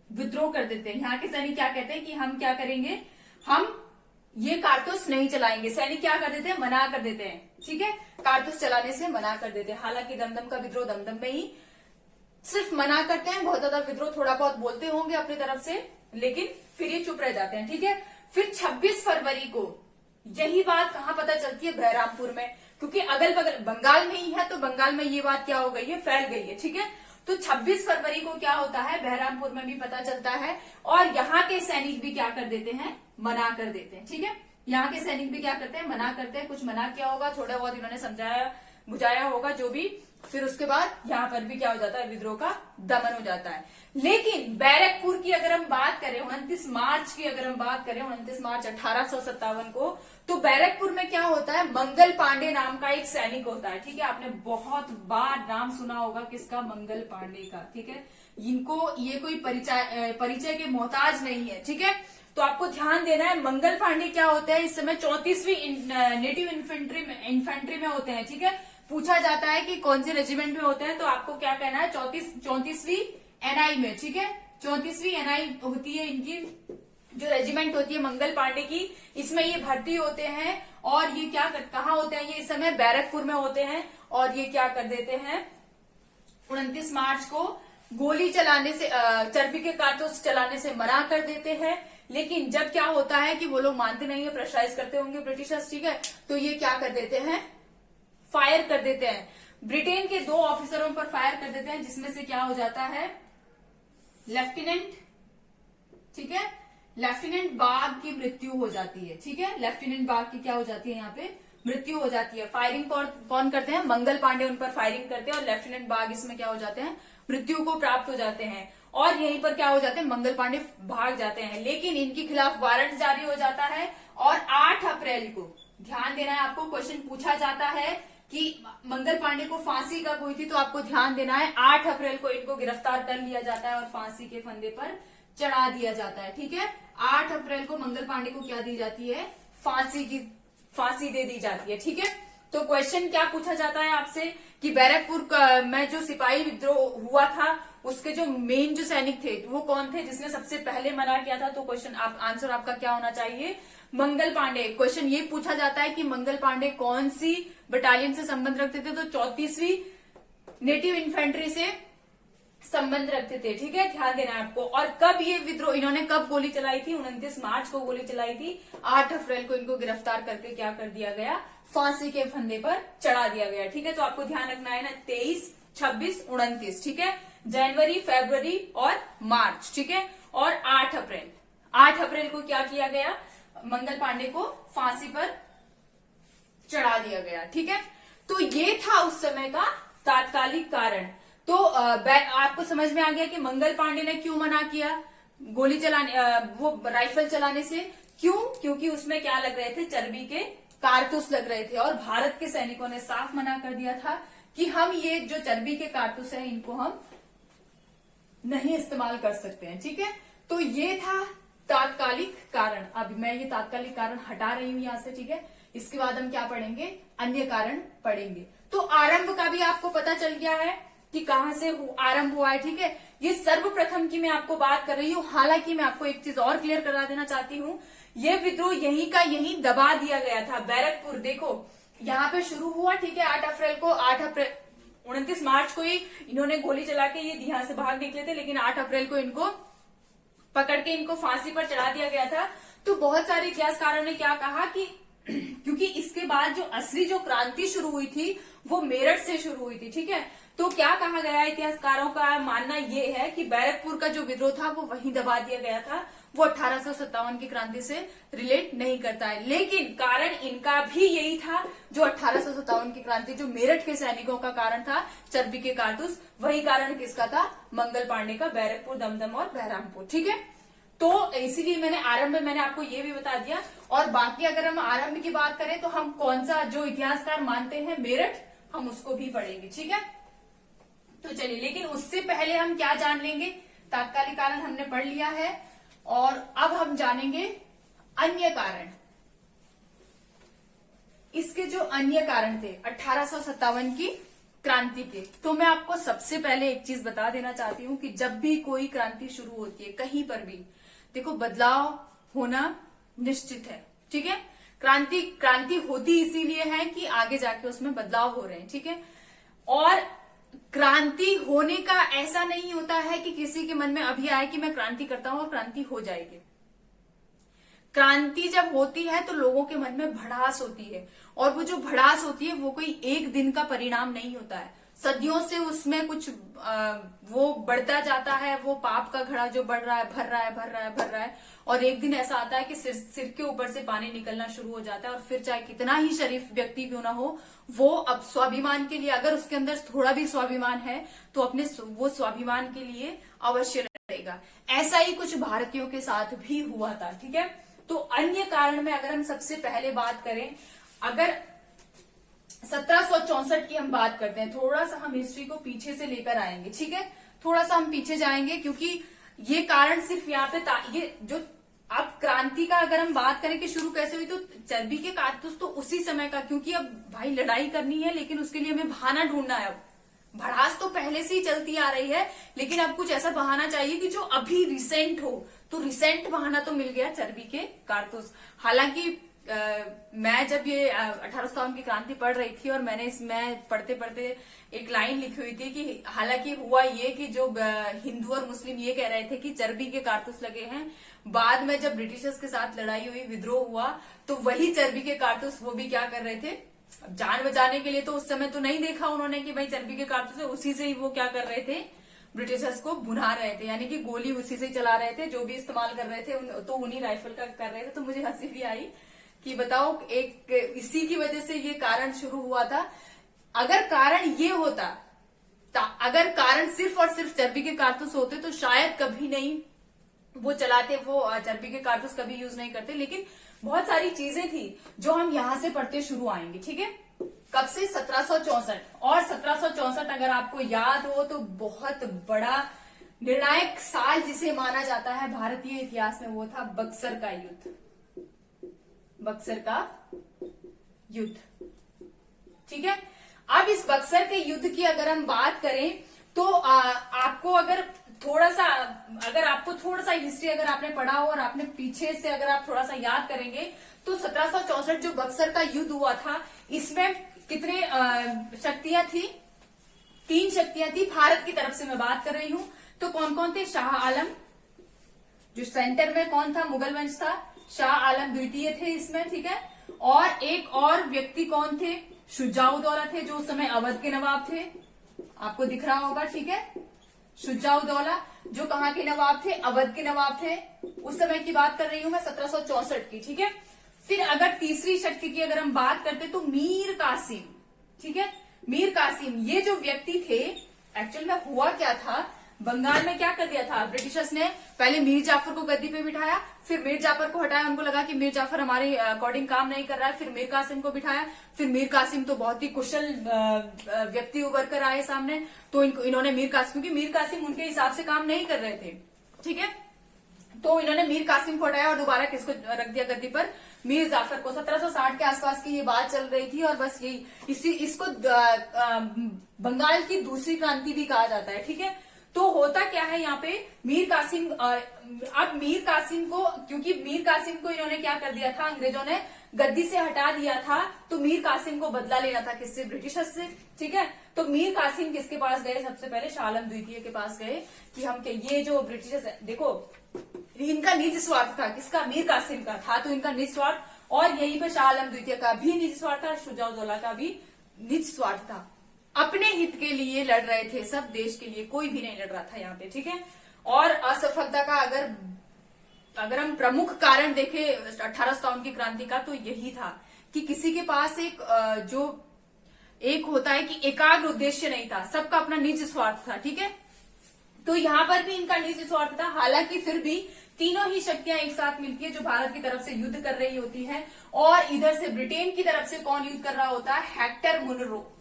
विद्रोह कर देते हैं। यहाँ के सैनिक क्या कहते हैं कि हम क्या करेंगे? हम ये कारतूस नहीं चलाएंगे। सैनिक क्या कर देते हैं? मना कर देते हैं। ठीक है, कारतूस चलाने से मना कर देते हैं। हालांकि दमदम का विद्रोह दमदम में ही सिर्फ मना करते हैं, बहुत ज्यादा विद्रोह थोड़ा बहुत बोलते होंगे अपनी तरफ से, लेकिन फिर ये चुप रह जाते हैं। ठीक है, फिर 26 फरवरी को यही बात कहाँ पता चलती है? बहरामपुर में। क्योंकि अगल बगल बंगाल में ही है तो बंगाल में ये बात क्या हो गई है? फैल गई है। ठीक है, तो 26 फरवरी को क्या होता है? बहरामपुर में भी पता चलता है। और यहाँ के सैनिक भी क्या कर देते हैं? मना कर देते हैं। ठीक है, यहाँ के सैनिक भी क्या करते हैं? मना करते हैं। कुछ मना किया होगा, थोड़ा बहुत इन्होंने समझाया बुझाया होगा जो भी, फिर उसके बाद यहाँ पर भी क्या हो जाता है, विद्रोह का दमन हो जाता है। लेकिन बैरकपुर की अगर हम बात करें, 29 मार्च की अगर हम बात करें, 29 मार्च 1857 को, तो बैरकपुर में क्या होता है, मंगल पांडे नाम का एक सैनिक होता है। ठीक है, आपने बहुत बार नाम सुना होगा किसका, मंगल पांडे का। ठीक है, इनको ये कोई परिचय के मोहताज नहीं है। ठीक है, तो आपको ध्यान देना है, मंगल पांडे क्या होते हैं, इस समय 34वीं नेटिव इन्फेंट्री में होते हैं। ठीक है, पूछा जाता है कि कौन से रेजिमेंट में होते हैं, तो आपको क्या कहना है, 34वीं एनआई में। ठीक है, 34वीं एनआई होती है इनकी, जो रेजिमेंट होती है मंगल पांडे की, इसमें ये भर्ती होते हैं। और ये क्या कहाँ होते हैं, ये इस समय बैरकपुर में होते हैं। और ये क्या कर देते हैं, 29 मार्च को गोली चलाने से, चर्बी के कारतूस चलाने से मना कर देते हैं। लेकिन जब क्या होता है कि वो लोग मानते नहीं है, प्रेशराइज करते होंगे ब्रिटिशर्स। ठीक है, तो ये क्या कर देते हैं, फायर कर देते हैं, ब्रिटेन के 2 ऑफिसरों पर फायर कर देते हैं, जिसमें से क्या हो जाता है, लेफ्टिनेंट, ठीक है, लेफ्टिनेंट बाग की मृत्यु हो जाती है। ठीक है, लेफ्टिनेंट बाग की क्या हो जाती है, यहाँ पे मृत्यु हो जाती है। फायरिंग कौन करते हैं, मंगल पांडे उन पर फायरिंग करते हैं, और लेफ्टिनेंट बाग इसमें क्या हो जाते हैं, मृत्यु को प्राप्त हो जाते हैं। और यहीं पर क्या हो जाते हैं, मंगल पांडे भाग जाते हैं। लेकिन इनके खिलाफ वारंट जारी हो जाता है, और 8 अप्रैल को, ध्यान देना है आपको, क्वेश्चन पूछा जाता है कि मंगल पांडे को फांसी कब हुई थी, तो आपको ध्यान देना है, 8 अप्रैल को इनको गिरफ्तार कर लिया जाता है और फांसी के फंदे पर चढ़ा दिया जाता है। ठीक है, 8 अप्रैल को मंगल पांडे को क्या दी जाती है, फांसी दे दी जाती है। ठीक है, तो क्वेश्चन क्या पूछा जाता है आपसे कि बैरकपुर में जो सिपाही विद्रोह हुआ था, उसके जो मेन जो सैनिक थे वो कौन थे, जिसने सबसे पहले मना किया था, तो क्वेश्चन आंसर आपका क्या होना चाहिए, मंगल पांडे। क्वेश्चन ये पूछा जाता है कि मंगल पांडे कौन सी बटालियन से संबंध रखते थे, तो 34वीं नेटिव इन्फेंट्री से संबंध रखते थे। ठीक है, ध्यान देना है आपको। और कब ये विद्रोह, इन्होंने कब गोली चलाई थी, 29 मार्च को गोली चलाई थी, 8 अप्रैल को इनको गिरफ्तार करके क्या कर दिया गया, फांसी के फंदे पर चढ़ा दिया गया। ठीक है, तो आपको ध्यान रखना है ना, 23, 26, 29। ठीक है, जनवरी, फरवरी और मार्च। ठीक है, और 8 अप्रैल को क्या किया गया, मंगल पांडे को फांसी पर चढ़ा दिया गया। ठीक है, तो ये था उस समय का तात्कालिक कारण। तो आपको समझ में आ गया कि मंगल पांडे ने क्यों मना किया गोली चलाने, वो राइफल चलाने से। क्यों, क्योंकि उसमें क्या लग रहे थे, चर्बी के कारतूस लग रहे थे, और भारत के सैनिकों ने साफ मना कर दिया था कि हम ये जो चर्बी के कारतूस है, इनको हम नहीं इस्तेमाल कर सकते हैं। ठीक है, तो ये था तात्कालिक कारण। अब मैं ये तात्कालिक कारण हटा रही हूं यहां से। ठीक है, इसके बाद हम क्या पढ़ेंगे, अन्य कारण पढ़ेंगे। तो आरंभ का भी आपको पता चल गया है कि कहां से आरंभ हुआ है। ठीक है, ये सर्वप्रथम की मैं आपको बात कर रही हूँ। हालांकि मैं आपको एक चीज और क्लियर करा देना चाहती हूँ, ये विद्रोह यहीं का यहीं दबा दिया गया था। बैरकपुर देखो यहाँ पे शुरू हुआ। ठीक है, 8 अप्रैल को, 29 मार्च को ही इन्होंने गोली चला के ये यहाँ से भाग निकले थे, लेकिन 8 अप्रैल को इनको पकड़ के इनको फांसी पर चढ़ा दिया गया था। तो बहुत सारे इतिहासकारों ने क्या कहा कि क्योंकि इसके बाद जो असली जो क्रांति शुरू हुई थी वो मेरठ से शुरू हुई थी। ठीक है, तो क्या कहा गया, इतिहासकारों का मानना ये है कि बैरकपुर का जो विद्रोह था वो वहीं दबा दिया गया था, वो 1857 की क्रांति से रिलेट नहीं करता है। लेकिन कारण इनका भी यही था, जो 1857 की क्रांति, जो मेरठ के सैनिकों का कारण था, चर्बी के कारतूस, वही कारण किसका था, मंगल पांडे का, बैरकपुर, दमदम और बहरामपुर। ठीक है, तो इसीलिए मैंने आरंभ में मैंने आपको ये भी बता दिया। और बाकी अगर हम आरंभ की बात करें तो हम कौन सा जो इतिहासकार मानते हैं मेरठ, हम उसको भी पढ़ेंगे। ठीक है, तो चलिए, लेकिन उससे पहले हम क्या जान लेंगे, तात्कालिक कारण हमने पढ़ लिया है, और अब हम जानेंगे अन्य कारण। इसके जो अन्य कारण थे 1857 की क्रांति के, तो मैं आपको सबसे पहले एक चीज बता देना चाहती हूँ कि जब भी कोई क्रांति शुरू होती है कहीं पर भी, देखो बदलाव होना निश्चित है। ठीक है, क्रांति होती इसीलिए है कि आगे जाके उसमें बदलाव हो रहे हैं। ठीक है, और क्रांति होने का ऐसा नहीं होता है कि किसी के मन में अभी आए कि मैं क्रांति करता हूं और क्रांति हो जाएगी। क्रांति जब होती है तो लोगों के मन में भड़ास होती है, और वो जो भड़ास होती है वो कोई एक दिन का परिणाम नहीं होता है। सदियों से उसमें कुछ वो बढ़ता जाता है, वो पाप का घड़ा जो बढ़ रहा है, भर रहा है, भर रहा है, भर रहा है, और एक दिन ऐसा आता है कि सिर के ऊपर से पानी निकलना शुरू हो जाता है, और फिर चाहे कितना ही शरीफ व्यक्ति क्यों ना हो, वो अब स्वाभिमान के लिए, अगर उसके अंदर थोड़ा भी स्वाभिमान है तो अपने वो स्वाभिमान के लिए अवश्य लड़ेगा। ऐसा ही कुछ भारतीयों के साथ भी हुआ था, ठीक है। तो अन्य कारण में अगर हम सबसे पहले बात करें, अगर 1764 की हम बात करते हैं, थोड़ा सा हम हिस्ट्री को पीछे से लेकर आएंगे, ठीक है, थोड़ा सा हम पीछे जाएंगे, क्योंकि ये कारण सिर्फ यहाँ पे ये जो अब क्रांति का अगर हम बात करें कि शुरू कैसे हुई, तो चर्बी के कारतूस तो उसी समय का, क्योंकि अब भाई लड़ाई करनी है, लेकिन उसके लिए हमें बहाना ढूंढना है। अब भड़ास तो पहले से ही चलती आ रही है, लेकिन अब कुछ ऐसा बहाना चाहिए कि जो अभी रिसेंट हो, तो रिसेंट बहाना तो मिल गया चर्बी के कारतूस। हालांकि मैं जब ये 1857 की क्रांति पढ़ रही थी, और मैंने इसमें पढ़ते पढ़ते एक लाइन लिखी हुई थी कि हालांकि हुआ ये कि जो हिंदू और मुस्लिम ये कह रहे थे कि चर्बी के कारतूस लगे हैं, बाद में जब ब्रिटिशर्स के साथ लड़ाई हुई, विद्रोह हुआ, तो वही चर्बी के कारतूस वो भी क्या कर रहे थे, जान बचाने के लिए, तो उस समय तो नहीं देखा उन्होंने कि भाई चर्बी के कारतूस है, उसी से ही वो क्या कर रहे थे, ब्रिटिशर्स को भुना रहे थे, यानी कि गोली उसी से चला रहे थे, जो भी इस्तेमाल कर रहे थे तो उन्हीं राइफल का कर रहे थे। तो मुझे हंसी भी आई कि बताओ, एक इसी की वजह से ये कारण शुरू हुआ था। अगर कारण ये होता, अगर कारण सिर्फ और सिर्फ चर्बी के कारतूस होते, तो शायद कभी नहीं वो चलाते, वो चर्बी के कारतूस कभी यूज नहीं करते। लेकिन बहुत सारी चीजें थी जो हम यहां से पढ़ते शुरू आएंगे, ठीक है। कब से? 1764। और 1764 अगर आपको याद हो तो बहुत बड़ा निर्णायक साल जिसे माना जाता है भारतीय इतिहास में, वो था बक्सर का युद्ध। बक्सर का युद्ध, ठीक है। अब इस बक्सर के युद्ध की अगर हम बात करें, तो आपको अगर आपको थोड़ा सा हिस्ट्री अगर आपने पढ़ा हो और आपने पीछे से अगर आप थोड़ा सा याद करेंगे, तो 1764 जो बक्सर का युद्ध हुआ था, इसमें कितने शक्तियां थी? 3 शक्तियां थी। भारत की तरफ से मैं बात कर रही हूं, तो कौन कौन थे? शाह आलम, जो सेंटर में कौन था? मुगल वंश था, शाह आलम द्वितीय थे इसमें, ठीक है। और एक और व्यक्ति कौन थे? शुजाउद्दौला थे, जो उस समय अवध के नवाब थे, आपको दिख रहा होगा, ठीक है। शुजाउद्दौला जो कहाँ के नवाब थे? अवध के नवाब थे। उस समय की बात कर रही हूं मैं, 1764 की, ठीक है। फिर अगर तीसरी शक्ति की अगर हम बात करते, तो मीर कासिम, ठीक है। मीर कासिम ये जो व्यक्ति थे, एक्चुअल में हुआ क्या था, बंगाल में क्या कर दिया था ब्रिटिशर्स ने? पहले मीर जाफर को गद्दी पे बिठाया, फिर मीर जाफर को हटाया, उनको लगा कि मीर जाफर हमारे अकॉर्डिंग काम नहीं कर रहा है, फिर मीर कासिम को बिठाया। फिर मीर कासिम तो बहुत ही कुशल व्यक्ति उभर कर आए सामने, तो इन्होंने मीर कासिम, क्योंकि मीर कासिम उनके हिसाब से काम नहीं कर रहे थे, ठीक है, तो इन्होंने मीर कासिम को हटाया और दोबारा किसको रख दिया गद्दी पर? मीर जाफर को। 1760 के आसपास की ये बात चल रही थी, और बस यही इसको बंगाल की दूसरी क्रांति भी कहा जाता है, ठीक है। तो होता क्या है यहाँ पे, मीर कासिम, अब मीर कासिम को, क्योंकि मीर कासिम को इन्होंने क्या कर दिया था, अंग्रेजों ने गद्दी से हटा दिया था, तो मीर कासिम को बदला लेना था, किससे? ब्रिटिशर्स से, ठीक है। तो मीर कासिम किसके पास गए? सबसे पहले शाह आलम द्वितीय के पास गए कि हम ये जो ब्रिटिशर्स, देखो इनका निज स्वार्थ था, किसका? मीर कासिम का था, तो इनका निज स्वार्थ, और यहीं पर शाह आलम द्वितीय का भी निज स्वार्थ था, शुजाउद्दौला का भी निज स्वार्थ था। अपने हित के लिए लड़ रहे थे सब, देश के लिए कोई भी नहीं लड़ रहा था यहाँ पे, ठीक है। और असफलता का अगर हम प्रमुख कारण देखें 1857 की क्रांति का, तो यही था कि किसी के पास एक होता है कि एकाग्र उद्देश्य नहीं था, सबका अपना निज स्वार्थ था, ठीक है। तो यहाँ पर भी इनका निज स्वार्थ था। हालांकि फिर भी तीनों ही शक्तियां एक साथ मिलती है, जो भारत की तरफ से युद्ध कर रही होती है, और इधर से ब्रिटेन की तरफ से कौन युद्ध कर रहा होता है? हेक्टर मुनरो,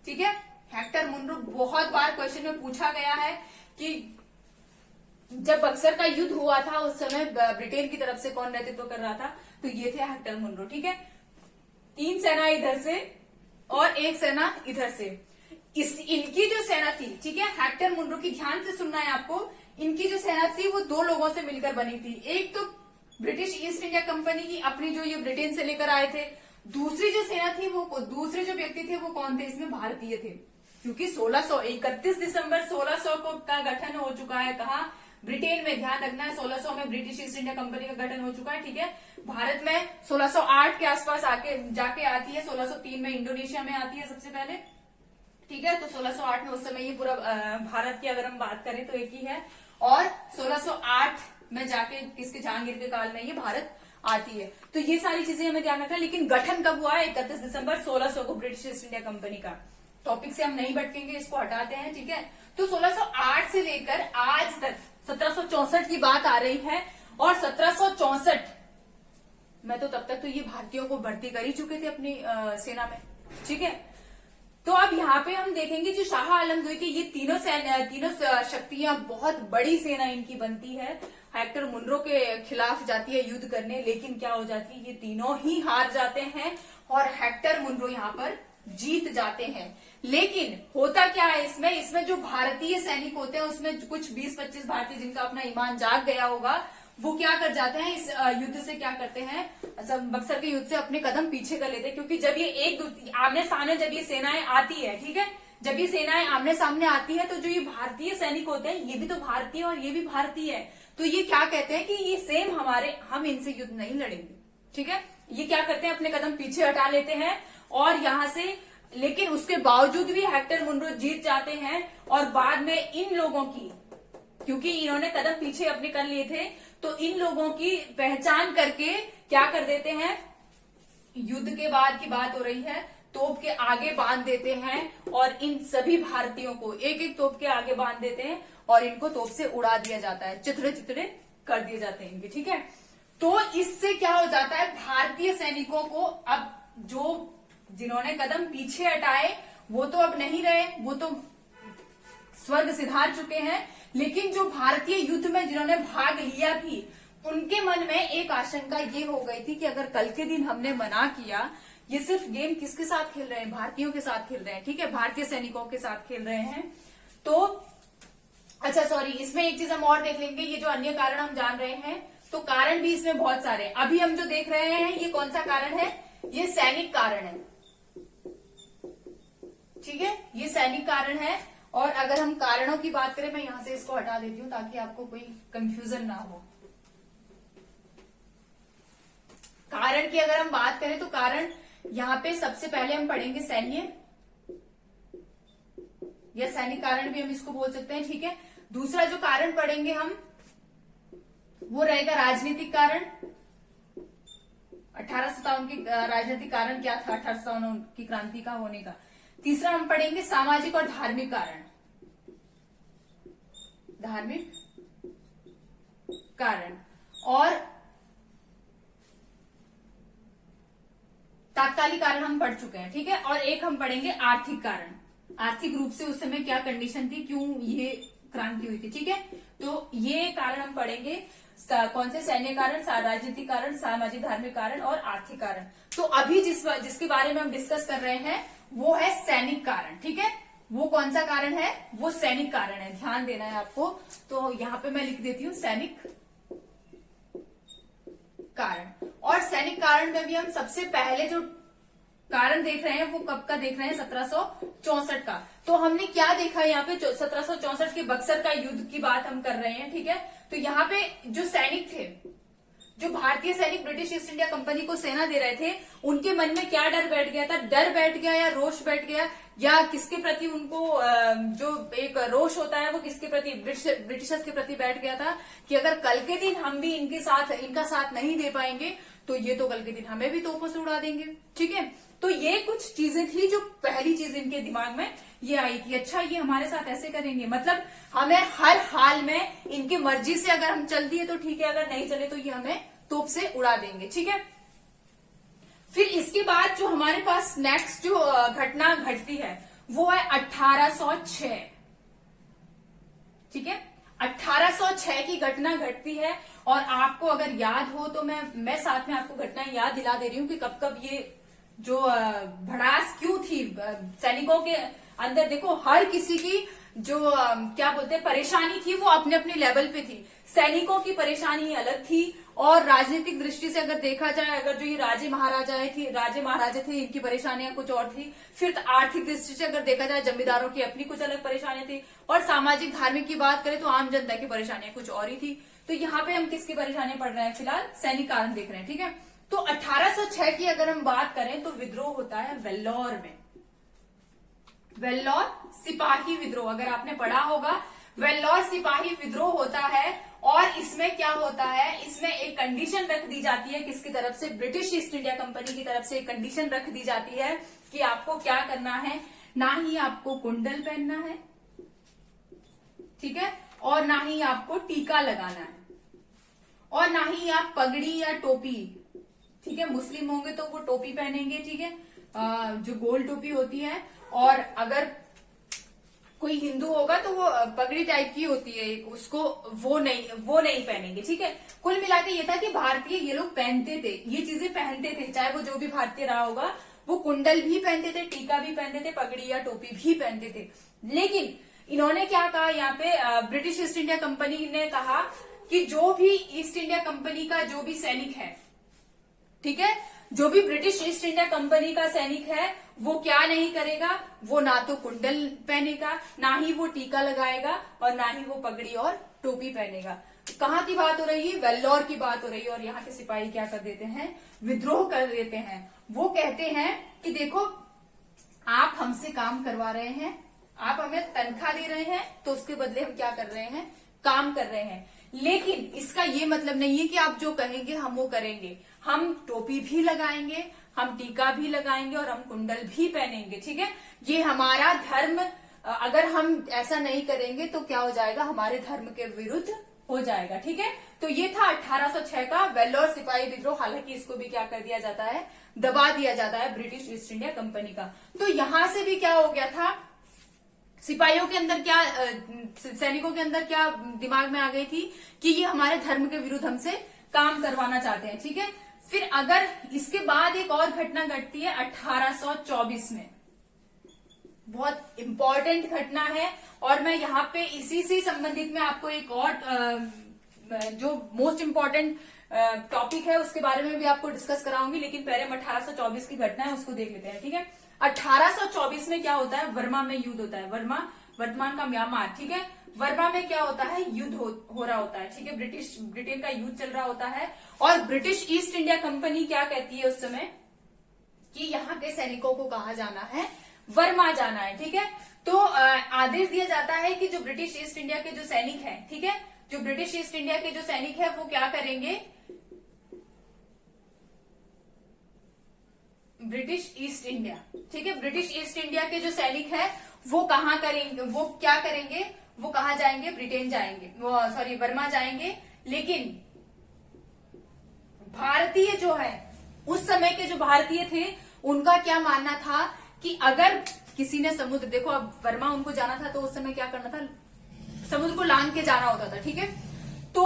ठीक है। हेक्टर मुनरो बहुत बार क्वेश्चन में पूछा गया है कि जब बक्सर का युद्ध हुआ था, उस समय ब्रिटेन की तरफ से कौन नेतृत्व कर रहा था? तो ये थे हेक्टर मुनरो, ठीक है। 3 सेना इधर से और 1 सेना इधर से। इनकी जो सेना थी, ठीक है, हेक्टर मुनरो की, ध्यान से सुनना है आपको, इनकी जो सेना थी वो 2 लोगों से मिलकर बनी थी। एक तो ब्रिटिश ईस्ट इंडिया कंपनी की अपनी, जो ये ब्रिटेन से लेकर आए थे। दूसरी जो सेना थी, वो दूसरे जो व्यक्ति थे वो कौन थे? इसमें भारतीय थे, क्योंकि 31 दिसंबर 1600 का गठन हो चुका है, कहा? ब्रिटेन में। ध्यान रखना है, 1600 में ब्रिटिश ईस्ट इंडिया कंपनी का गठन हो चुका है, ठीक है। भारत में 1608 के आसपास जाके आती है, 1603 में इंडोनेशिया में आती है सबसे पहले, ठीक है। तो 1608 में उस समय ये पूरा भारत की अगर हम बात करें तो एक ही है, और 1608 में जाके किसके, जहांगीर के काल में ये भारत आती है। तो ये सारी चीजें हमें ध्यान रखना है। लेकिन गठन कब हुआ है? 31 दिसंबर 1600 को, ब्रिटिश ईस्ट इंडिया कंपनी का। टॉपिक से हम नहीं भटकेंगे, इसको हटाते हैं, ठीक है। तो 1608 से लेकर आज तक 1764 की बात आ रही है, और 1764 में तो तब तक तो ये भारतीयों को भर्ती कर ही चुके थे अपनी सेना में, ठीक है। तो अब यहाँ पे हम देखेंगे जो शाह आलम द्वितीय की ये तीनों शक्तियां, बहुत बड़ी सेना इनकी बनती है, हेक्टर मुनरो के खिलाफ जाती है युद्ध करने, लेकिन क्या हो जाती है, ये तीनों ही हार जाते हैं और हेक्टर मुनरो यहाँ पर जीत जाते हैं। लेकिन होता क्या है इसमें जो भारतीय सैनिक होते हैं उसमें कुछ 20-25 भारतीय जिनका अपना ईमान जाग गया होगा, वो क्या कर जाते हैं, इस युद्ध से क्या करते हैं, बक्सर के युद्ध से अपने कदम पीछे कर लेते हैं। क्योंकि जब ये आमने सामने जब ये सेनाएं आती है, ठीक है, जब ये सेनाएं आमने सामने आती है तो जो ये भारतीय सैनिक होते हैं ये भी तो भारतीय और ये भी भारतीय है, तो ये क्या कहते हैं कि ये सेम हम इनसे युद्ध नहीं लड़ेंगे, ठीक है। ये क्या करते हैं, अपने कदम पीछे हटा लेते हैं और यहां से, लेकिन उसके बावजूद भी हेक्टर मुनरो जीत जाते हैं। और बाद में इन लोगों की, क्योंकि इन्होंने कदम पीछे अपने कर लिए थे, तो इन लोगों की पहचान करके क्या कर देते हैं, युद्ध के बाद की बात हो रही है, तोप के आगे बांध देते हैं और इन सभी भारतीयों को एक एक तोप के आगे बांध देते हैं और इनको तोप से उड़ा दिया जाता है, चितड़े चितड़े कर दिए जाते हैं इनके, ठीक है। तो इससे क्या हो जाता है, भारतीय सैनिकों को अब जो जिन्होंने कदम पीछे हटाए वो तो अब नहीं रहे, वो तो स्वर्ग सिधार चुके हैं, लेकिन जो भारतीय युद्ध में जिन्होंने भाग लिया भी, उनके मन में एक आशंका ये हो गई थी कि अगर कल के दिन हमने मना किया, ये सिर्फ गेम किसके साथ खेल रहे हैं, भारतीयों के साथ खेल रहे हैं, ठीक है, भारतीय सैनिकों के साथ खेल रहे हैं। तो अच्छा सॉरी, इसमें एक चीज हम और देख लेंगे, ये जो अन्य कारण हम जान रहे हैं, तो कारण भी इसमें बहुत सारे, अभी हम जो देख रहे हैं ये कौन सा कारण है, ये सैनिक कारण है, ठीक है, ये सैनिक कारण है। और अगर हम कारणों की बात करें, मैं यहां से इसको हटा देती हूं ताकि आपको कोई कंफ्यूजन ना हो। कारण की अगर हम बात करें तो कारण यहाँ पे सबसे पहले हम पढ़ेंगे सैन्य, या सैनिक कारण भी हम इसको बोल सकते हैं, ठीक है। दूसरा जो कारण पढ़ेंगे हम वो रहेगा राजनीतिक कारण। 1857 की राजनीतिक कारण क्या था, 1857 की क्रांति का होने का। तीसरा हम पढ़ेंगे सामाजिक और धार्मिक कारण, धार्मिक कारण। और तात्कालिक कारण हम पढ़ चुके हैं, ठीक है। और एक हम पढ़ेंगे आर्थिक कारण, आर्थिक रूप से उस समय क्या कंडीशन थी, क्यों ये क्रांति हुई थी, ठीक है। तो ये कारण हम पढ़ेंगे, कौन से, सैन्य कारण, राजनीतिक कारण, सामाजिक धार्मिक कारण और आर्थिक कारण। तो अभी जिसके बारे में हम डिस्कस कर रहे हैं वो है सैनिक कारण, ठीक है। वो कौन सा कारण है, वो सैनिक कारण है, ध्यान देना है आपको। तो यहां पे मैं लिख देती हूं सैनिक कारण। और सैनिक कारण में भी हम सबसे पहले जो कारण देख रहे हैं वो कब का देख रहे हैं, 1764 का। तो हमने क्या देखा यहाँ पे, 1764 के बक्सर का युद्ध की बात हम कर रहे हैं, ठीक है। तो यहाँ पे जो सैनिक थे, जो भारतीय सैनिक ब्रिटिश ईस्ट इंडिया कंपनी को सेना दे रहे थे, उनके मन में क्या डर बैठ गया था, डर बैठ गया या रोष बैठ गया, या किसके प्रति उनको जो एक रोष होता है वो किसके प्रति, ब्रिटिशर्स के प्रति बैठ गया था कि अगर कल के दिन हम भी इनका साथ नहीं दे पाएंगे तो ये तो कल के दिन हमें भी तोपों से उड़ा देंगे, ठीक है। तो ये कुछ चीजें थी जो पहली चीज इनके दिमाग में ये आई थी, अच्छा ये हमारे साथ ऐसे करेंगे, मतलब हमें हर हाल में इनकी मर्जी से अगर हम चल दिए तो ठीक है, अगर नहीं चले तो ये हमें तोप से उड़ा देंगे, ठीक है। फिर इसके बाद जो हमारे पास नेक्स्ट जो घटना घटती है वो है 1806, ठीक है। 1806 की घटना घटती है, और आपको अगर याद हो तो मैं साथ में आपको घटना याद दिला दे रही हूँ कि कब कब ये जो भड़ास क्यों थी सैनिकों के अंदर। देखो हर किसी की जो क्या बोलते हैं परेशानी थी वो अपने अपने लेवल पे थी। सैनिकों की परेशानी अलग थी, और राजनीतिक दृष्टि से अगर देखा जाए, अगर जो ये राजे महाराजे थे इनकी परेशानियां कुछ और थी। फिर आर्थिक दृष्टि से अगर देखा जाए जमींदारों की अपनी कुछ अलग परेशानियां थी, और सामाजिक धार्मिक की बात करें तो आम जनता की परेशानियां कुछ और ही थी। तो यहाँ पे हम किसकी परेशानियां पढ़ रहे हैं, फिलहाल सैनिक कारण देख रहे हैं, ठीक है। तो 1806 की अगर हम बात करें तो विद्रोह होता है वेल्लोर में, वेल्लोर सिपाही विद्रोह, अगर आपने पढ़ा होगा, वेल्लोर सिपाही विद्रोह होता है। और इसमें क्या होता है, इसमें एक कंडीशन रख दी जाती है, किसकी तरफ से, ब्रिटिश ईस्ट इंडिया कंपनी की तरफ से एक कंडीशन रख दी जाती है कि आपको क्या करना है, ना ही आपको कुंडल पहनना है, ठीक है, और ना ही आपको टीका लगाना है, और ना ही आप पगड़ी या टोपी, ठीक है, मुस्लिम होंगे तो वो टोपी पहनेंगे, ठीक है, जो गोल टोपी होती है, और अगर कोई हिंदू होगा तो वो पगड़ी टाइप की होती है उसको, वो नहीं पहनेंगे, ठीक है। कुल मिला के ये था कि भारतीय ये लोग पहनते थे, ये चीजें पहनते थे, चाहे वो जो भी भारतीय रहा होगा, वो कुंडल भी पहनते थे, टीका भी पहनते थे, पगड़ी या टोपी भी पहनते थे। लेकिन इन्होंने क्या कहा यहाँ पे, ब्रिटिश ईस्ट इंडिया कंपनी ने कहा कि जो भी ईस्ट इंडिया कंपनी का जो भी सैनिक है, ठीक है, जो भी ब्रिटिश ईस्ट इंडिया कंपनी का सैनिक है, वो क्या नहीं करेगा, वो ना तो कुंडल पहनेगा, ना ही वो टीका लगाएगा, और ना ही वो पगड़ी और टोपी पहनेगा। कहाँ की बात हो रही है, वेल्लोर की बात हो रही है। और यहाँ के सिपाही क्या कर देते हैं, विद्रोह कर देते हैं। वो कहते हैं कि देखो आप हमसे काम करवा रहे हैं, आप हमें तनख्वाह दे रहे हैं, तो उसके बदले हम क्या कर रहे हैं, काम कर रहे हैं। लेकिन इसका ये मतलब नहीं है कि आप जो कहेंगे हम वो करेंगे। हम टोपी भी लगाएंगे, हम टीका भी लगाएंगे, और हम कुंडल भी पहनेंगे, ठीक है। ये हमारा धर्म, अगर हम ऐसा नहीं करेंगे तो क्या हो जाएगा, हमारे धर्म के विरुद्ध हो जाएगा, ठीक है। तो ये था 1806 का वेल्लोर सिपाही विद्रोह। हालांकि इसको भी क्या कर दिया जाता है, दबा दिया जाता है ब्रिटिश ईस्ट इंडिया कंपनी का। तो यहां से भी क्या हो गया था, सिपाहियों के अंदर क्या, सैनिकों के अंदर क्या दिमाग में आ गई थी कि ये हमारे धर्म के विरुद्ध हमसे काम करवाना चाहते हैं, ठीक है। फिर अगर इसके बाद एक और घटना घटती है 1824 में, बहुत इंपॉर्टेंट घटना है, और मैं यहाँ पे इसी से संबंधित में आपको एक और जो मोस्ट इंपॉर्टेंट टॉपिक है उसके बारे में भी आपको डिस्कस कराऊंगी। लेकिन पहले हम 1824 की घटना है उसको देख लेते हैं, ठीक है। 1824 में क्या होता है, वर्मा में युद्ध होता है। वर्मा वर्तमान का म्यांमार, ठीक है। वर्मा में क्या होता है, युद्ध हो रहा होता है, ठीक है। ब्रिटेन का युद्ध चल रहा होता है, और ब्रिटिश ईस्ट इंडिया कंपनी क्या कहती है उस समय कि यहाँ के सैनिकों को कहा जाना है, वर्मा जाना है, ठीक है। तो आदेश दिया जाता है कि जो ब्रिटिश ईस्ट इंडिया के जो सैनिक हैं, ठीक है, जो ब्रिटिश ईस्ट इंडिया के जो सैनिक है वो क्या करेंगे, ब्रिटिश ईस्ट इंडिया, ठीक है, ब्रिटिश ईस्ट इंडिया के जो सैनिक है वो कहाँ करेंगे, वो क्या करेंगे, वो कहाँ जाएंगे, ब्रिटेन जाएंगे, सॉरी वर्मा जाएंगे। लेकिन भारतीय जो है, उस समय के जो भारतीय थे उनका क्या मानना था कि अगर किसी ने समुद्र, देखो अब वर्मा उनको जाना था तो उस समय क्या करना था, समुद्र को लांघ के जाना होता था, ठीक है। तो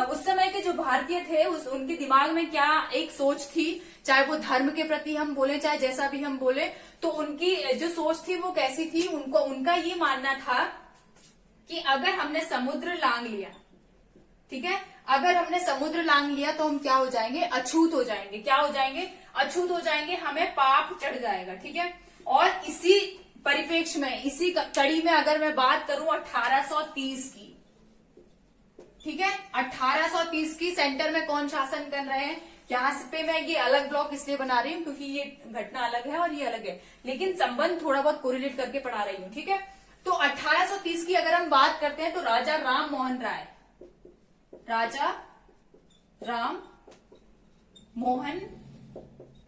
उस समय के जो भारतीय थे उनके दिमाग में क्या एक सोच थी, चाहे वो धर्म के प्रति हम बोले, चाहे जैसा भी हम बोले, तो उनकी जो सोच थी वो कैसी थी, उनका ये मानना था कि अगर हमने समुद्र लांघ लिया, ठीक है, अगर हमने समुद्र लांघ लिया तो हम क्या हो जाएंगे, अछूत हो जाएंगे। क्या हो जाएंगे, अछूत हो जाएंगे, हमें पाप चढ़ जाएगा, ठीक है। और इसी परिप्रेक्ष्य में, इसी कड़ी में अगर मैं बात करूं 1830 की, ठीक है, 1830 की सेंटर में कौन शासन कर रहे हैं, यहाँ पे मैं ये अलग ब्लॉक इसलिए बना रही हूँ क्योंकि ये घटना अलग है और ये अलग है, लेकिन संबंध थोड़ा बहुत कोरिलेट करके पढ़ा रही हूँ, ठीक है। तो 1830 की अगर हम बात करते हैं तो राजा राम मोहन राय, राजा राम मोहन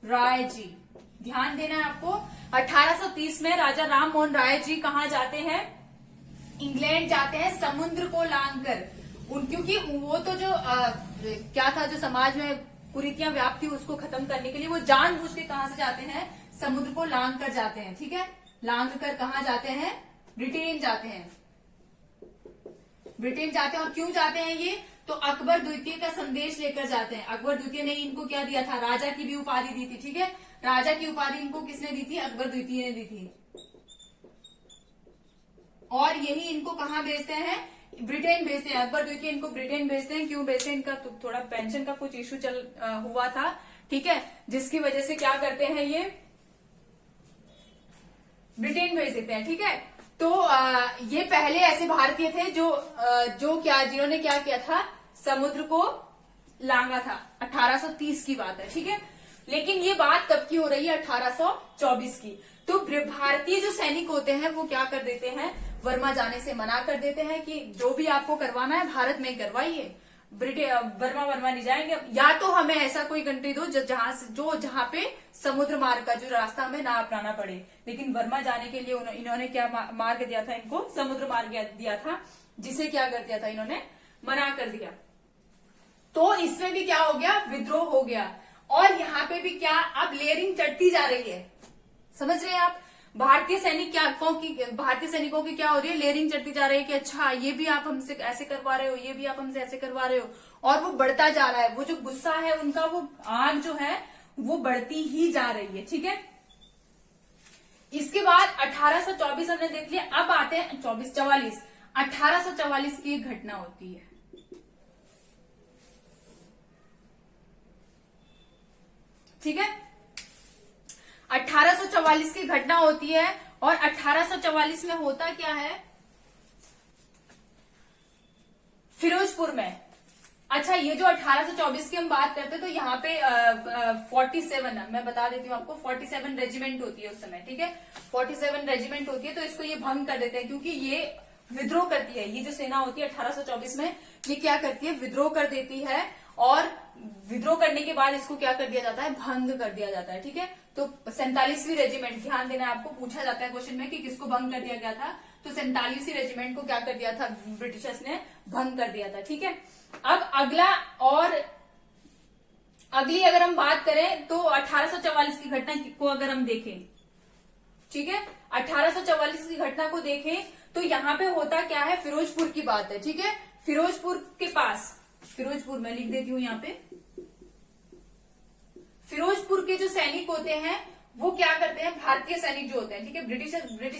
राय जी, ध्यान देना है आपको। 1830 में राजा राम मोहन राय जी कहाँ जाते हैं, इंग्लैंड जाते हैं, समुद्र को लांघकर। क्योंकि वो तो जो क्या था, जो समाज में कुरीतियां व्याप्त थी उसको खत्म करने के लिए वो जानबूझ के कहां से जाते हैं, समुद्र को लांघ कर जाते हैं, ठीक है। लांघ कर कहां जाते हैं, ब्रिटेन जाते हैं, ब्रिटेन जाते हैं। और क्यों जाते हैं ये, तो अकबर द्वितीय का संदेश लेकर जाते हैं। अकबर द्वितीय ने इनको क्या दिया था, राजा की भी उपाधि दी थी, ठीक है। राजा की उपाधि इनको किसने दी थी, अकबर द्वितीय ने दी थी। और यही इनको कहाँ भेजते हैं, ब्रिटेन भेजते हैं। अकबर द्वितीय इनको ब्रिटेन भेजते हैं। क्यों भेजते हैं, इनका तो थोड़ा पेंशन का कुछ इश्यू हुआ था, ठीक है, जिसकी वजह से क्या करते हैं ये ब्रिटेन भेज देते हैं, ठीक है। तो ये पहले ऐसे भारतीय थे जिन्होंने क्या किया था, समुद्र को लांघा था। 1830 की बात है, ठीक है। लेकिन ये बात कब की हो रही है, 1824 की। तो भारतीय जो सैनिक होते हैं वो क्या कर देते हैं, वर्मा जाने से मना कर देते हैं कि जो भी आपको करवाना है भारत में करवाइए, वर्मा नहीं जाएंगे। या तो हमें ऐसा कोई कंट्री दो जहां पे समुद्र मार्ग का जो रास्ता हमें ना अपनाना पड़े। लेकिन वर्मा जाने के लिए इन्होंने क्या मार्ग दिया था, इनको समुद्र मार्ग दिया था, जिसे क्या कर दिया था, इन्होंने मना कर दिया। तो इसमें भी क्या हो गया, विद्रोह हो गया। और यहाँ पे भी क्या, अब लेयरिंग चढ़ती जा रही है, समझ रहे हैं आप। भारतीय सैनिकों की क्या हो रही है, लेयरिंग चढ़ती जा रही है कि अच्छा ये भी आप हमसे ऐसे करवा रहे हो, ये भी आप हमसे ऐसे करवा रहे हो, और वो बढ़ता जा रहा है। वो जो गुस्सा है उनका, वो आग जो है वो बढ़ती ही जा रही है, ठीक है। इसके बाद 1824 हमने देख लिया। अब आते हैं 1844 की एक घटना होती है, ठीक है। 1844 की घटना होती है, और 1844 में होता क्या है, फिरोजपुर में। अच्छा, ये जो 1824 की हम बात करते हैं तो यहाँ पे 47, मैं बता देती हूँ आपको, 47 रेजिमेंट होती है उस समय, ठीक है। 47 रेजिमेंट होती है, तो इसको ये भंग कर देते हैं क्योंकि ये विद्रोह करती है। ये जो सेना होती है 1824 में, ये क्या करती है, विद्रोह कर देती है। और विद्रोह करने के बाद इसको क्या कर दिया जाता है, भंग कर दिया जाता है, ठीक है। तो 47वीं रेजिमेंट, ध्यान देना, आपको पूछा जाता है क्वेश्चन में कि किसको भंग कर दिया गया था, तो 47वीं रेजिमेंट को क्या कर दिया था, ब्रिटिशर्स ने भंग कर दिया था, ठीक है। अब अगली अगर हम बात करें तो 1844 की घटना को अगर हम देखें, ठीक है, 1844 की घटना को देखें तो यहाँ पे होता क्या है, फिरोजपुर की बात है, ठीक है। फिरोजपुर के पास, फिरोजपुर में लिख देती हूं यहाँ पे, फिरोजपुर के जो सैनिक होते हैं वो क्या करते हैं, भारतीय सैनिक जो होते हैं, ठीक है, ब्रिटिश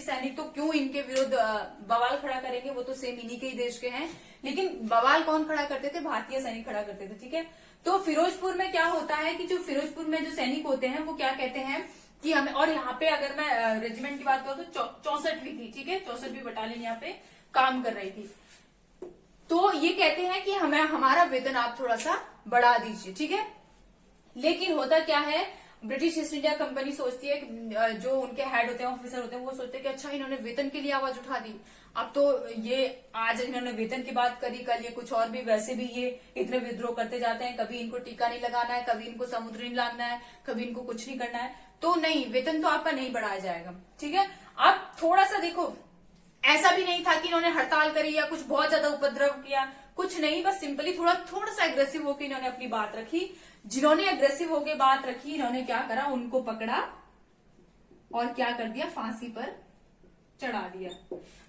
सैनिक तो क्यों इनके विरुद्ध बवाल खड़ा करेंगे, वो तो सेम इन्हीं के ही देश के हैं। लेकिन बवाल कौन खड़ा करते थे, भारतीय सैनिक खड़ा करते थे, ठीक है। तो फिरोजपुर में क्या होता है कि जो फिरोजपुर में जो सैनिक होते हैं वो क्या कहते हैं कि हमें, और यहाँ पे अगर मैं रेजिमेंट की बात करूँ तो 64वीं थी, ठीक है, 64वीं बटालियन यहाँ पे काम कर रही थी। तो ये कहते हैं कि हमें हमारा वेतन आप थोड़ा सा बढ़ा दीजिए, ठीक है। लेकिन होता क्या है, ब्रिटिश ईस्ट इंडिया कंपनी सोचती है, जो उनके हेड होते हैं, ऑफिसर होते हैं, वो सोचते हैं कि अच्छा इन्होंने वेतन के लिए आवाज उठा दी, अब तो ये आज इन्होंने वेतन की बात करी, कल ये कुछ और भी, वैसे भी ये इतने विद्रोह करते जाते हैं, कभी इनको टीका नहीं लगाना है, कभी इनको समुद्र नहीं लाना है, कभी इनको कुछ नहीं करना है, तो नहीं, वेतन तो आपका नहीं बढ़ाया जाएगा, ठीक है। अब थोड़ा सा देखो, ऐसा भी नहीं था कि इन्होंने हड़ताल करी या कुछ बहुत ज्यादा उपद्रव किया, कुछ नहीं, बस सिंपली थोड़ा सा एग्रेसिव होकर इन्होंने अपनी बात रखी। जिन्होंने एग्रेसिव होकर बात रखी, इन्होंने क्या करा, उनको पकड़ा और क्या कर दिया, फांसी पर चढ़ा दिया।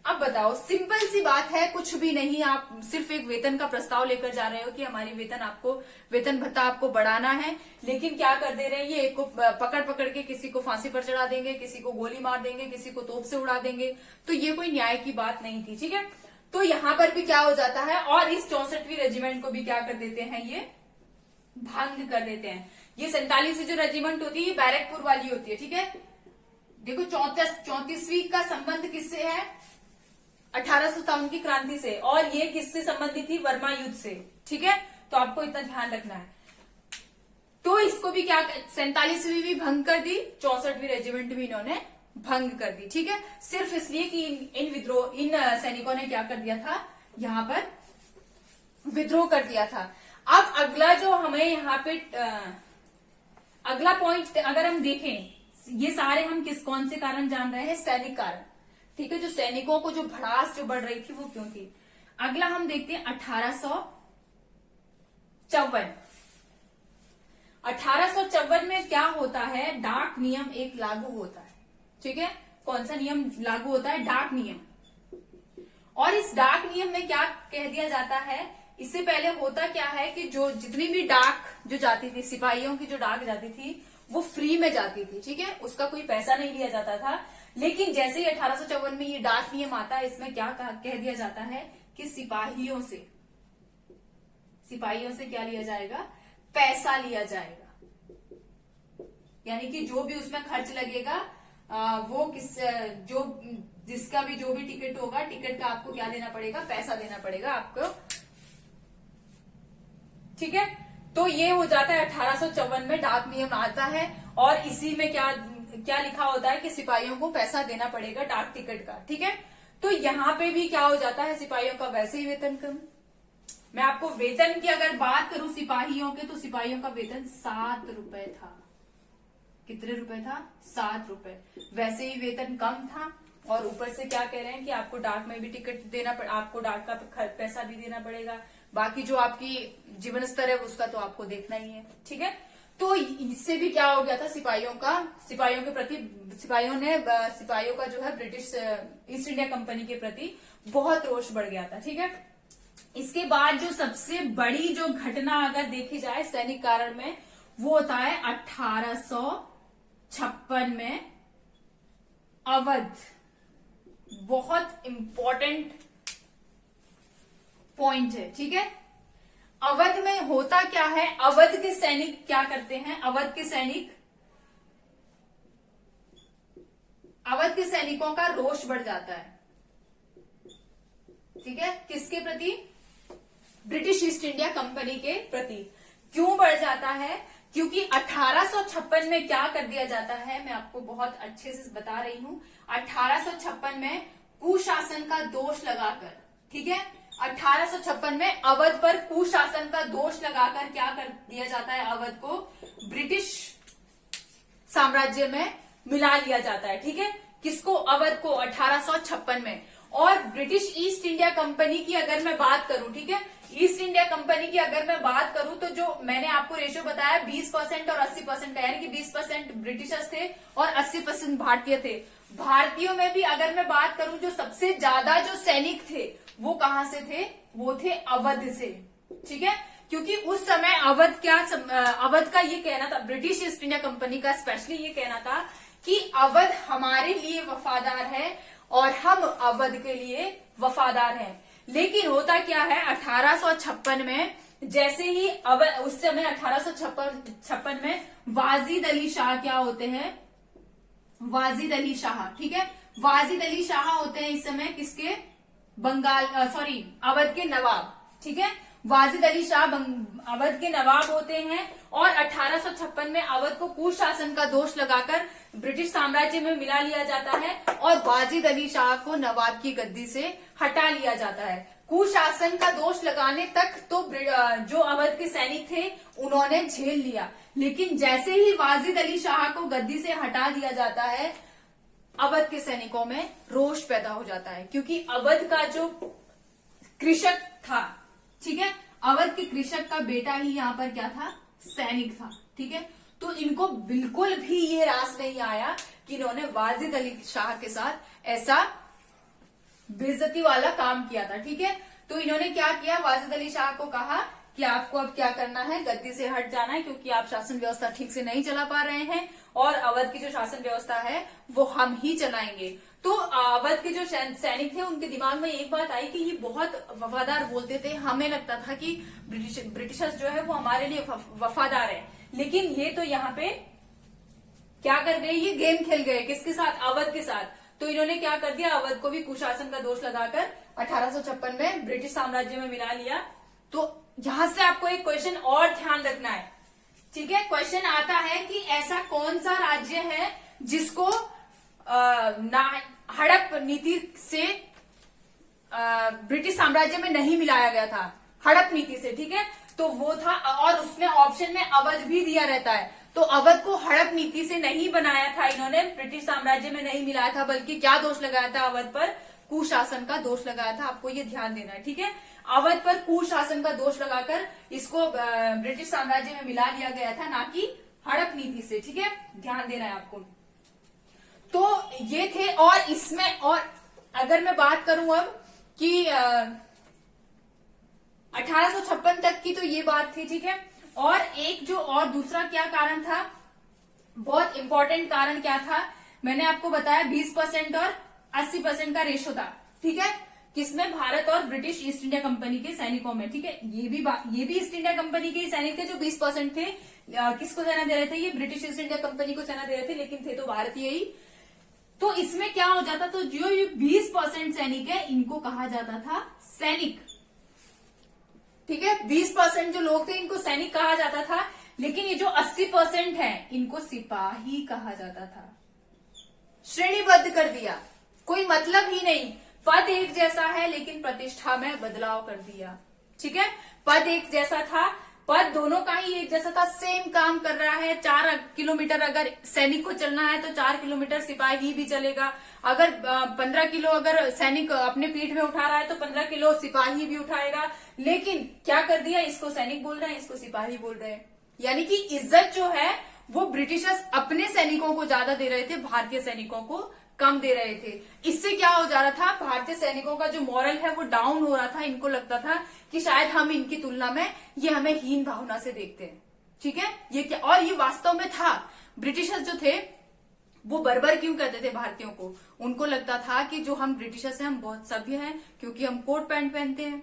अब बताओ, सिंपल सी बात है, कुछ भी नहीं, आप सिर्फ एक वेतन का प्रस्ताव लेकर जा रहे हो कि हमारी वेतन भत्ता आपको बढ़ाना है, लेकिन क्या कर दे रहे हैं, ये एक को पकड़ के किसी को फांसी पर चढ़ा देंगे, किसी को गोली मार देंगे, किसी को तोप से उड़ा देंगे। तो ये कोई न्याय की बात नहीं थी, ठीक है। तो यहाँ पर भी क्या हो जाता है, और इस 64वीं रेजिमेंट को भी क्या कर देते हैं, ये भंग कर देते हैं। ये 47वीं जो रेजिमेंट होती है, ये बैरकपुर वाली होती है, ठीक है। देखो 34वीं का संबंध किससे है, 1857 की क्रांति से, और ये किससे संबंधित थी, वर्मा युद्ध से, ठीक है। तो आपको इतना ध्यान रखना है। तो इसको भी क्या, 47वीं भी भंग कर दी, 64वीं रेजिमेंट भी इन्होंने भंग कर दी, ठीक है। सिर्फ इसलिए कि इन सैनिकों ने क्या कर दिया था, यहाँ पर विद्रोह कर दिया था। अब अगला जो हमें यहाँ पे अगला पॉइंट अगर हम देखें, ये सारे हम कौन से कारण जान रहे हैं, सैनिक कारण, ठीक है। जो सैनिकों को जो भड़ास जो बढ़ रही थी वो क्यों थी। अगला हम देखते हैं 1854 में क्या होता है, डाक नियम एक लागू होता है, ठीक है। कौन सा नियम लागू होता है, डाक नियम। और इस डाक नियम में क्या कह दिया जाता है, इससे पहले होता क्या है कि जो जितनी भी डाक जो जाती थी, सिपाहियों की जो डाक जाती थी वो फ्री में जाती थी, ठीक है, उसका कोई पैसा नहीं लिया जाता था। लेकिन जैसे ही 1854 में ये डाक नियम आता है, इसमें क्या कह दिया जाता है कि सिपाहियों से क्या लिया जाएगा, पैसा लिया जाएगा। यानी कि जो भी उसमें खर्च लगेगा, वो जिसका भी जो भी टिकट होगा, टिकट का आपको क्या देना पड़ेगा, पैसा देना पड़ेगा आपको, ठीक है। तो ये हो जाता है 1854 में डाक नियम आता है, और इसी में क्या क्या लिखा होता है कि सिपाहियों को पैसा देना पड़ेगा डाक टिकट का, ठीक है। तो यहाँ पे भी क्या हो जाता है, सिपाहियों का वैसे ही वेतन कम। मैं आपको वेतन की अगर बात करूं सिपाहियों के, तो सिपाहियों का वेतन 7 रुपए था। कितने रुपए था? 7 रुपए। वैसे ही वेतन कम था, और ऊपर से क्या कह रहे हैं कि आपको डाक में भी टिकट देना आपको डाक का पैसा भी देना पड़ेगा। बाकी जो आपकी जीवन स्तर है उसका तो आपको देखना ही है, ठीक है। तो इससे भी क्या हो गया था, सिपाहियों के प्रति सिपाहियों का जो है ब्रिटिश ईस्ट इंडिया कंपनी के प्रति बहुत रोष बढ़ गया था, ठीक है। इसके बाद जो सबसे बड़ी जो घटना अगर देखी जाए सैनिक कारण में, वो होता है 1856 में अवध। बहुत इंपॉर्टेंट पॉइंट है, ठीक है। अवध में होता क्या है, अवध के सैनिक क्या करते हैं, अवध के सैनिकों का रोष बढ़ जाता है, ठीक है। किसके प्रति? ब्रिटिश ईस्ट इंडिया कंपनी के प्रति। क्यों बढ़ जाता है? क्योंकि 1856 में क्या कर दिया जाता है, मैं आपको बहुत अच्छे से बता रही हूं। 1856 में कुशासन का दोष लगाकर, ठीक है, 1856 में अवध पर कुशासन का दोष लगाकर क्या कर दिया जाता है, अवध को ब्रिटिश साम्राज्य में मिला लिया जाता है, ठीक है। किसको? अवध को 1856 में। और ब्रिटिश ईस्ट इंडिया कंपनी की अगर मैं बात करूं, ठीक है, ईस्ट इंडिया कंपनी की अगर मैं बात करूं, तो जो मैंने आपको रेशियो बताया 20% और 80% का, यानी कि 20% ब्रिटिशर्स थे और 80% भारतीय थे। भारतीयों में भी अगर मैं बात करूं, जो सबसे ज्यादा जो सैनिक थे वो कहां से थे? वो थे अवध से, ठीक है। क्योंकि उस समय अवध का ये कहना था, ब्रिटिश ईस्ट इंडिया कंपनी का स्पेशली ये कहना था कि अवध हमारे लिए वफादार है और हम अवध के लिए वफादार हैं। लेकिन होता क्या है, 1856 में जैसे ही उस समय 1856 में वाजिद अली शाह क्या होते हैं, वाजिद अली शाह, ठीक है। वाजिद अली शाह होते हैं इस समय किसके? अवध के नवाब, ठीक है। वाजिद अली शाह अवध के नवाब होते हैं, और 1856 में अवध को कुशासन का दोष लगाकर ब्रिटिश साम्राज्य में मिला लिया जाता है, और वाजिद अली शाह को नवाब की गद्दी से हटा लिया जाता है। कुशासन का दोष लगाने तक तो जो अवध के सैनिक थे उन्होंने झेल लिया, लेकिन जैसे ही वाजिद अली शाह को गद्दी से हटा दिया जाता है, अवध के सैनिकों में रोष पैदा हो जाता है। क्योंकि अवध का जो कृषक था, ठीक है, अवध के कृषक का बेटा ही यहाँ पर क्या था? सैनिक था, ठीक है। तो इनको बिल्कुल भी ये रास नहीं आया कि इन्होंने वाजिद अली शाह के साथ ऐसा बेइज्जती वाला काम किया था, ठीक है। तो इन्होंने क्या किया, वाजिद अली शाह को कहा कि आपको अब क्या करना है, गद्दी से हट जाना है, क्योंकि आप शासन व्यवस्था ठीक से नहीं चला पा रहे हैं, और अवध की जो शासन व्यवस्था है वो हम ही चलाएंगे। तो अवध के जो सैनिक थे उनके दिमाग में एक बात आई कि ये बहुत वफादार बोलते थे, हमें लगता था कि ब्रिटिशर्स जो है वो हमारे लिए वफादार है, लेकिन ये तो यहाँ पे क्या कर गए, ये गेम खेल गए। किसके साथ? अवध के साथ। तो इन्होंने क्या कर दिया, अवध को भी कुशासन का दोष लगाकर 1856 में ब्रिटिश साम्राज्य में मिला लिया। तो यहां से आपको एक क्वेश्चन और ध्यान रखना है, ठीक है। क्वेश्चन आता है कि ऐसा कौन सा राज्य है जिसको हड़प नीति से ब्रिटिश साम्राज्य में नहीं मिलाया गया था, हड़प नीति से, ठीक है। तो वो था, और उसमें ऑप्शन में अवध भी दिया रहता है। तो अवध को हड़प नीति से नहीं बनाया था इन्होंने, ब्रिटिश साम्राज्य में नहीं मिलाया था, बल्कि क्या दोष लगाया था अवध पर? कुशासन का दोष लगाया था। आपको ये ध्यान देना है, ठीक है। अवध पर कुशासन का दोष लगाकर इसको ब्रिटिश साम्राज्य में मिला लिया गया था, ना कि हड़प नीति से, ठीक है। ध्यान देना है आपको। तो ये थे, और इसमें और अगर मैं बात करूं अब कि 1856 तक की तो ये बात थी, ठीक है। और एक जो और दूसरा क्या कारण था, बहुत इंपॉर्टेंट कारण क्या था, मैंने आपको बताया 20% और 80% का रेशो था, ठीक है। किसमें? भारत और ब्रिटिश ईस्ट इंडिया कंपनी के सैनिकों में, ठीक है। ये भी ईस्ट इंडिया कंपनी के सैनिक थे जो 20% थे। किसको सेना दे रहे थे? ये ब्रिटिश ईस्ट इंडिया कंपनी को सेना दे रहे थे, लेकिन थे तो भारतीय ही। तो इसमें क्या हो जाता, तो जो ये 20% सैनिक है इनको कहा जाता था सैनिक, ठीक है। 20% जो लोग थे इनको सैनिक कहा जाता था, लेकिन ये जो 80% है इनको सिपाही कहा जाता था, श्रेणीबद्ध कर दिया, कोई मतलब ही नहीं। पद एक जैसा है लेकिन प्रतिष्ठा में बदलाव कर दिया। ठीक है, पद एक जैसा था, पद दोनों का ही एक जैसा था, सेम काम कर रहा है। 4 किलोमीटर अगर सैनिक को चलना है तो 4 किलोमीटर सिपाही भी चलेगा। अगर 15 किलो अगर सैनिक अपने पीठ में उठा रहा है तो 15 किलो सिपाही भी उठाएगा। लेकिन क्या कर दिया, इसको सैनिक बोल रहे हैं, इसको सिपाही बोल रहे हैं। यानी कि इज्जत जो है वो ब्रिटिशर्स अपने सैनिकों को ज्यादा दे रहे थे, भारतीय सैनिकों को कम दे रहे थे। इससे क्या हो जा रहा था, भारतीय सैनिकों का जो मॉरल है वो डाउन हो रहा था। इनको लगता था कि शायद हम इनकी तुलना में ये हमें हीन भावना से देखते हैं। ठीक है, ये क्या, और ये वास्तव में था। ब्रिटिशर्स जो थे वो बर्बर क्यों कहते थे भारतीयों को, उनको लगता था कि जो हम ब्रिटिशर्स हैं हम बहुत सभ्य हैं क्योंकि हम कोट पैंट पहनते हैं।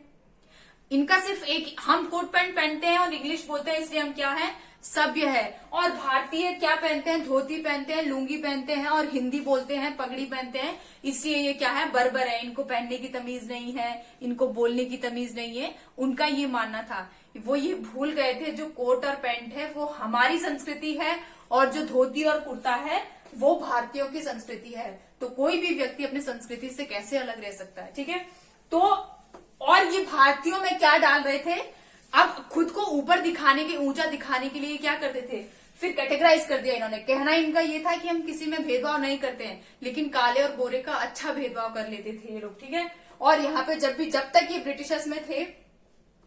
इनका सिर्फ एक, हम कोट पैंट पहनते हैं और इंग्लिश बोलते हैं इसलिए हम क्या है, सभ्य है। और भारतीय क्या पहनते हैं, धोती पहनते हैं, लुंगी पहनते हैं और हिंदी बोलते हैं, पगड़ी पहनते हैं, इसलिए ये क्या है, बर्बर है। इनको पहनने की तमीज नहीं है, इनको बोलने की तमीज नहीं है, उनका ये मानना था। वो ये भूल गए थे जो कोट और पैंट है वो हमारी संस्कृति है और जो धोती और कुर्ता है वो भारतीयों की संस्कृति है। तो कोई भी व्यक्ति अपनी संस्कृति से कैसे अलग रह सकता है। ठीक है, तो और ये भारतीयों में क्या डाल रहे थे, अब खुद को ऊपर दिखाने के, ऊंचा दिखाने के लिए क्या करते थे, फिर कैटेगराइज कर दिया इन्होंने। कहना इनका ये था कि हम किसी में भेदभाव नहीं करते हैं, लेकिन काले और गोरे का अच्छा भेदभाव कर लेते थे ये लोग। ठीक है, और यहाँ पे जब तक ये ब्रिटिशर्स में थे,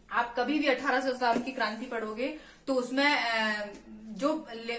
आप कभी भी 1857 की क्रांति पढ़ोगे तो उसमें जो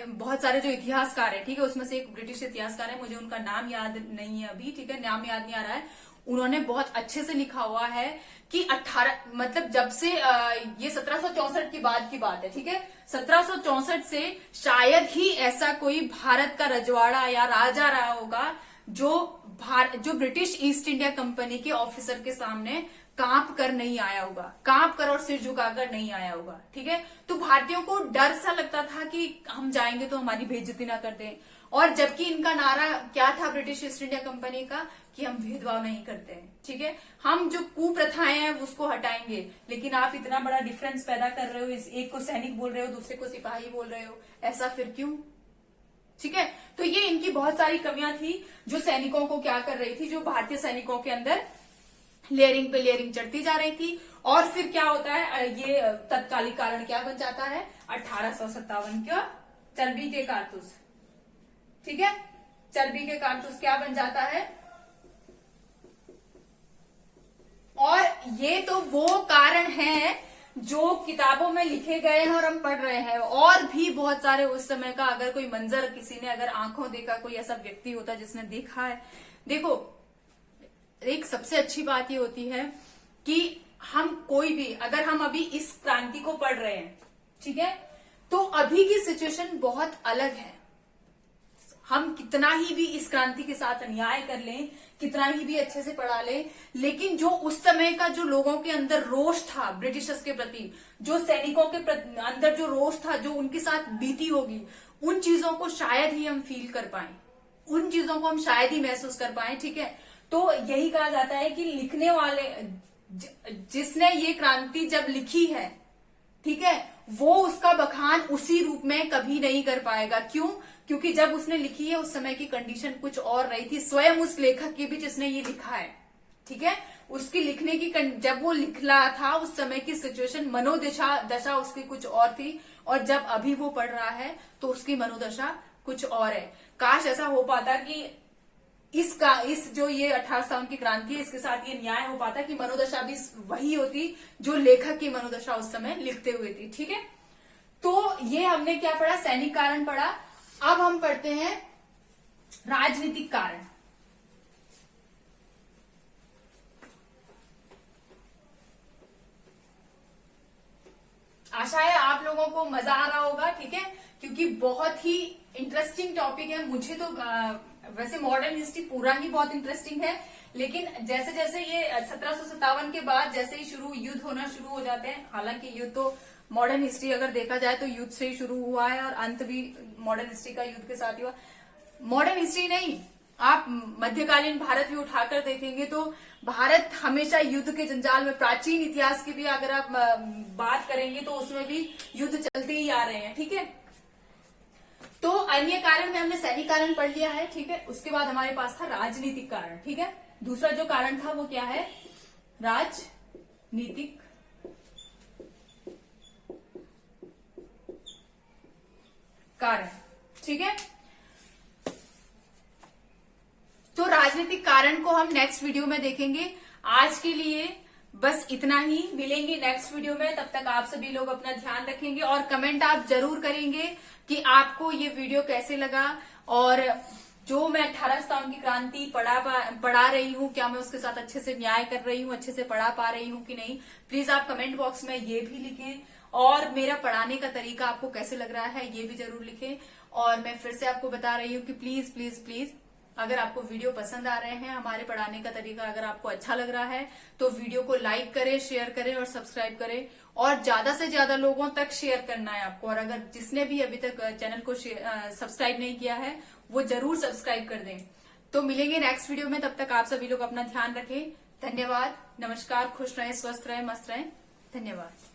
बहुत सारे जो इतिहासकार है, ठीक है, उसमें से एक ब्रिटिश इतिहासकार है, मुझे उनका नाम याद नहीं है अभी, ठीक है, नाम याद नहीं आ रहा है। उन्होंने बहुत अच्छे से लिखा हुआ है कि 18 मतलब जब से ये 1764 की बात है। ठीक है, 1764 से शायद ही ऐसा कोई भारत का रजवाड़ा या राजा रहा होगा जो ब्रिटिश ईस्ट इंडिया कंपनी के ऑफिसर के सामने कांप कर नहीं आया होगा, कांप कर और सिर झुकाकर नहीं आया होगा। ठीक है, तो भारतीयों को डर सा लगता था कि हम जाएंगे तो हमारी बेइज्जती ना कर दें। और जबकि इनका नारा क्या था ब्रिटिश ईस्ट इंडिया कंपनी का, कि हम भेदभाव नहीं करते हैं। ठीक है, हम जो कुप्रथाएं हैं उसको हटाएंगे। लेकिन आप इतना बड़ा डिफरेंस पैदा कर रहे हो, इस एक को सैनिक बोल रहे हो, दूसरे को सिपाही बोल रहे हो, ऐसा फिर क्यों। ठीक है, तो ये इनकी बहुत सारी कमियां थी जो सैनिकों को क्या कर रही थी, जो भारतीय सैनिकों के अंदर लेयरिंग पे लेयरिंग चढ़ती जा रही थी। और फिर क्या होता है, ये तत्कालिक कारण क्या बन जाता है, 1857 का चर्बी के कारतूस। ठीक है, चर्बी के कारतूस क्या बन जाता है, और ये तो वो कारण है जो किताबों में लिखे गए हैं और हम पढ़ रहे हैं। और भी बहुत सारे उस समय का अगर कोई मंजर किसी ने अगर आंखों देखा, कोई ऐसा व्यक्ति होता जिसने देखा है। देखो, एक सबसे अच्छी बात ये होती है कि हम कोई भी, अगर हम अभी इस क्रांति को पढ़ रहे हैं, ठीक है, तो अभी की सिचुएशन बहुत अलग है। हम कितना ही भी इस क्रांति के साथ अन्याय कर लें, कितना ही भी अच्छे से पढ़ा लें, लेकिन जो उस समय का जो लोगों के अंदर रोष था ब्रिटिशर्स के प्रति, जो सैनिकों के अंदर जो रोष था, जो उनके साथ बीती होगी, उन चीजों को शायद ही हम फील कर पाए, उन चीजों को हम शायद ही महसूस कर पाए। ठीक है, तो यही कहा जाता है कि लिखने वाले, जिसने ये क्रांति जब लिखी है, ठीक है, वो उसका बखान उसी रूप में कभी नहीं कर पाएगा। क्यों? क्योंकि जब उसने लिखी है उस समय की कंडीशन कुछ और रही थी। स्वयं उस लेखक की भी जिसने ये लिखा है, ठीक है, उसकी लिखने की जब वो लिख रहा था उस समय की सिचुएशन, मनोदशा उसकी कुछ और थी, और जब अभी वो पढ़ रहा है तो उसकी मनोदशा कुछ और है। काश ऐसा हो पाता कि इस जो ये 1857 की क्रांति है, इसके साथ ये न्याय हो पाता कि मनोदशा भी वही होती जो लेखक की मनोदशा उस समय लिखते हुए थी। ठीक है, तो ये हमने क्या पढ़ा, सैनिक कारण पढ़ा। अब हम पढ़ते हैं राजनीतिक कारण। आशा है आप लोगों को मजा आ रहा होगा। ठीक है, क्योंकि बहुत ही इंटरेस्टिंग टॉपिक है। मुझे तो वैसे मॉडर्न हिस्ट्री पूरा ही बहुत इंटरेस्टिंग है, लेकिन जैसे जैसे ये 1757 के बाद जैसे ही युद्ध होना शुरू हो जाते हैं, हालांकि युद्ध तो मॉडर्न हिस्ट्री अगर देखा जाए तो युद्ध से ही शुरू हुआ है और अंत भी मॉडर्न हिस्ट्री का युद्ध के साथ ही हुआ। मॉडर्न हिस्ट्री नहीं, आप मध्यकालीन भारत भी उठाकर देखेंगे तो भारत हमेशा युद्ध के जंजाल में, प्राचीन इतिहास की भी अगर आप बात करेंगे तो उसमें भी युद्ध चलते ही आ रहे हैं। ठीक है, तो अन्य कारण में हमने सैनिक कारण पढ़ लिया है, ठीक है। उसके बाद हमारे पास था राजनीतिक कारण, ठीक है। दूसरा जो कारण था वो क्या है, राजनीतिक कारण, ठीक है। तो राजनीतिक कारण को हम नेक्स्ट वीडियो में देखेंगे। आज के लिए बस इतना ही, मिलेंगे नेक्स्ट वीडियो में। तब तक आप सभी लोग अपना ध्यान रखेंगे और कमेंट आप जरूर करेंगे कि आपको ये वीडियो कैसे लगा, और जो मैं 1857 की क्रांति पढ़ा रही हूँ, क्या मैं उसके साथ अच्छे से न्याय कर रही हूँ, अच्छे से पढ़ा पा रही हूँ कि नहीं। प्लीज आप कमेंट बॉक्स में ये भी लिखें, और मेरा पढ़ाने का तरीका आपको कैसे लग रहा है ये भी जरूर लिखें। और मैं फिर से आपको बता रही हूँ कि प्लीज प्लीज प्लीज, अगर आपको वीडियो पसंद आ रहे हैं, हमारे पढ़ाने का तरीका अगर आपको अच्छा लग रहा है, तो वीडियो को लाइक करें, शेयर करें और सब्सक्राइब करें, और ज्यादा से ज्यादा लोगों तक शेयर करना है आपको। और अगर जिसने भी अभी तक चैनल को सब्सक्राइब नहीं किया है, वो जरूर सब्सक्राइब कर दें। तो मिलेंगे नेक्स्ट वीडियो में, तब तक आप सभी लोग अपना ध्यान रखें। धन्यवाद, नमस्कार, खुश रहें, स्वस्थ रहें, मस्त रहें। धन्यवाद।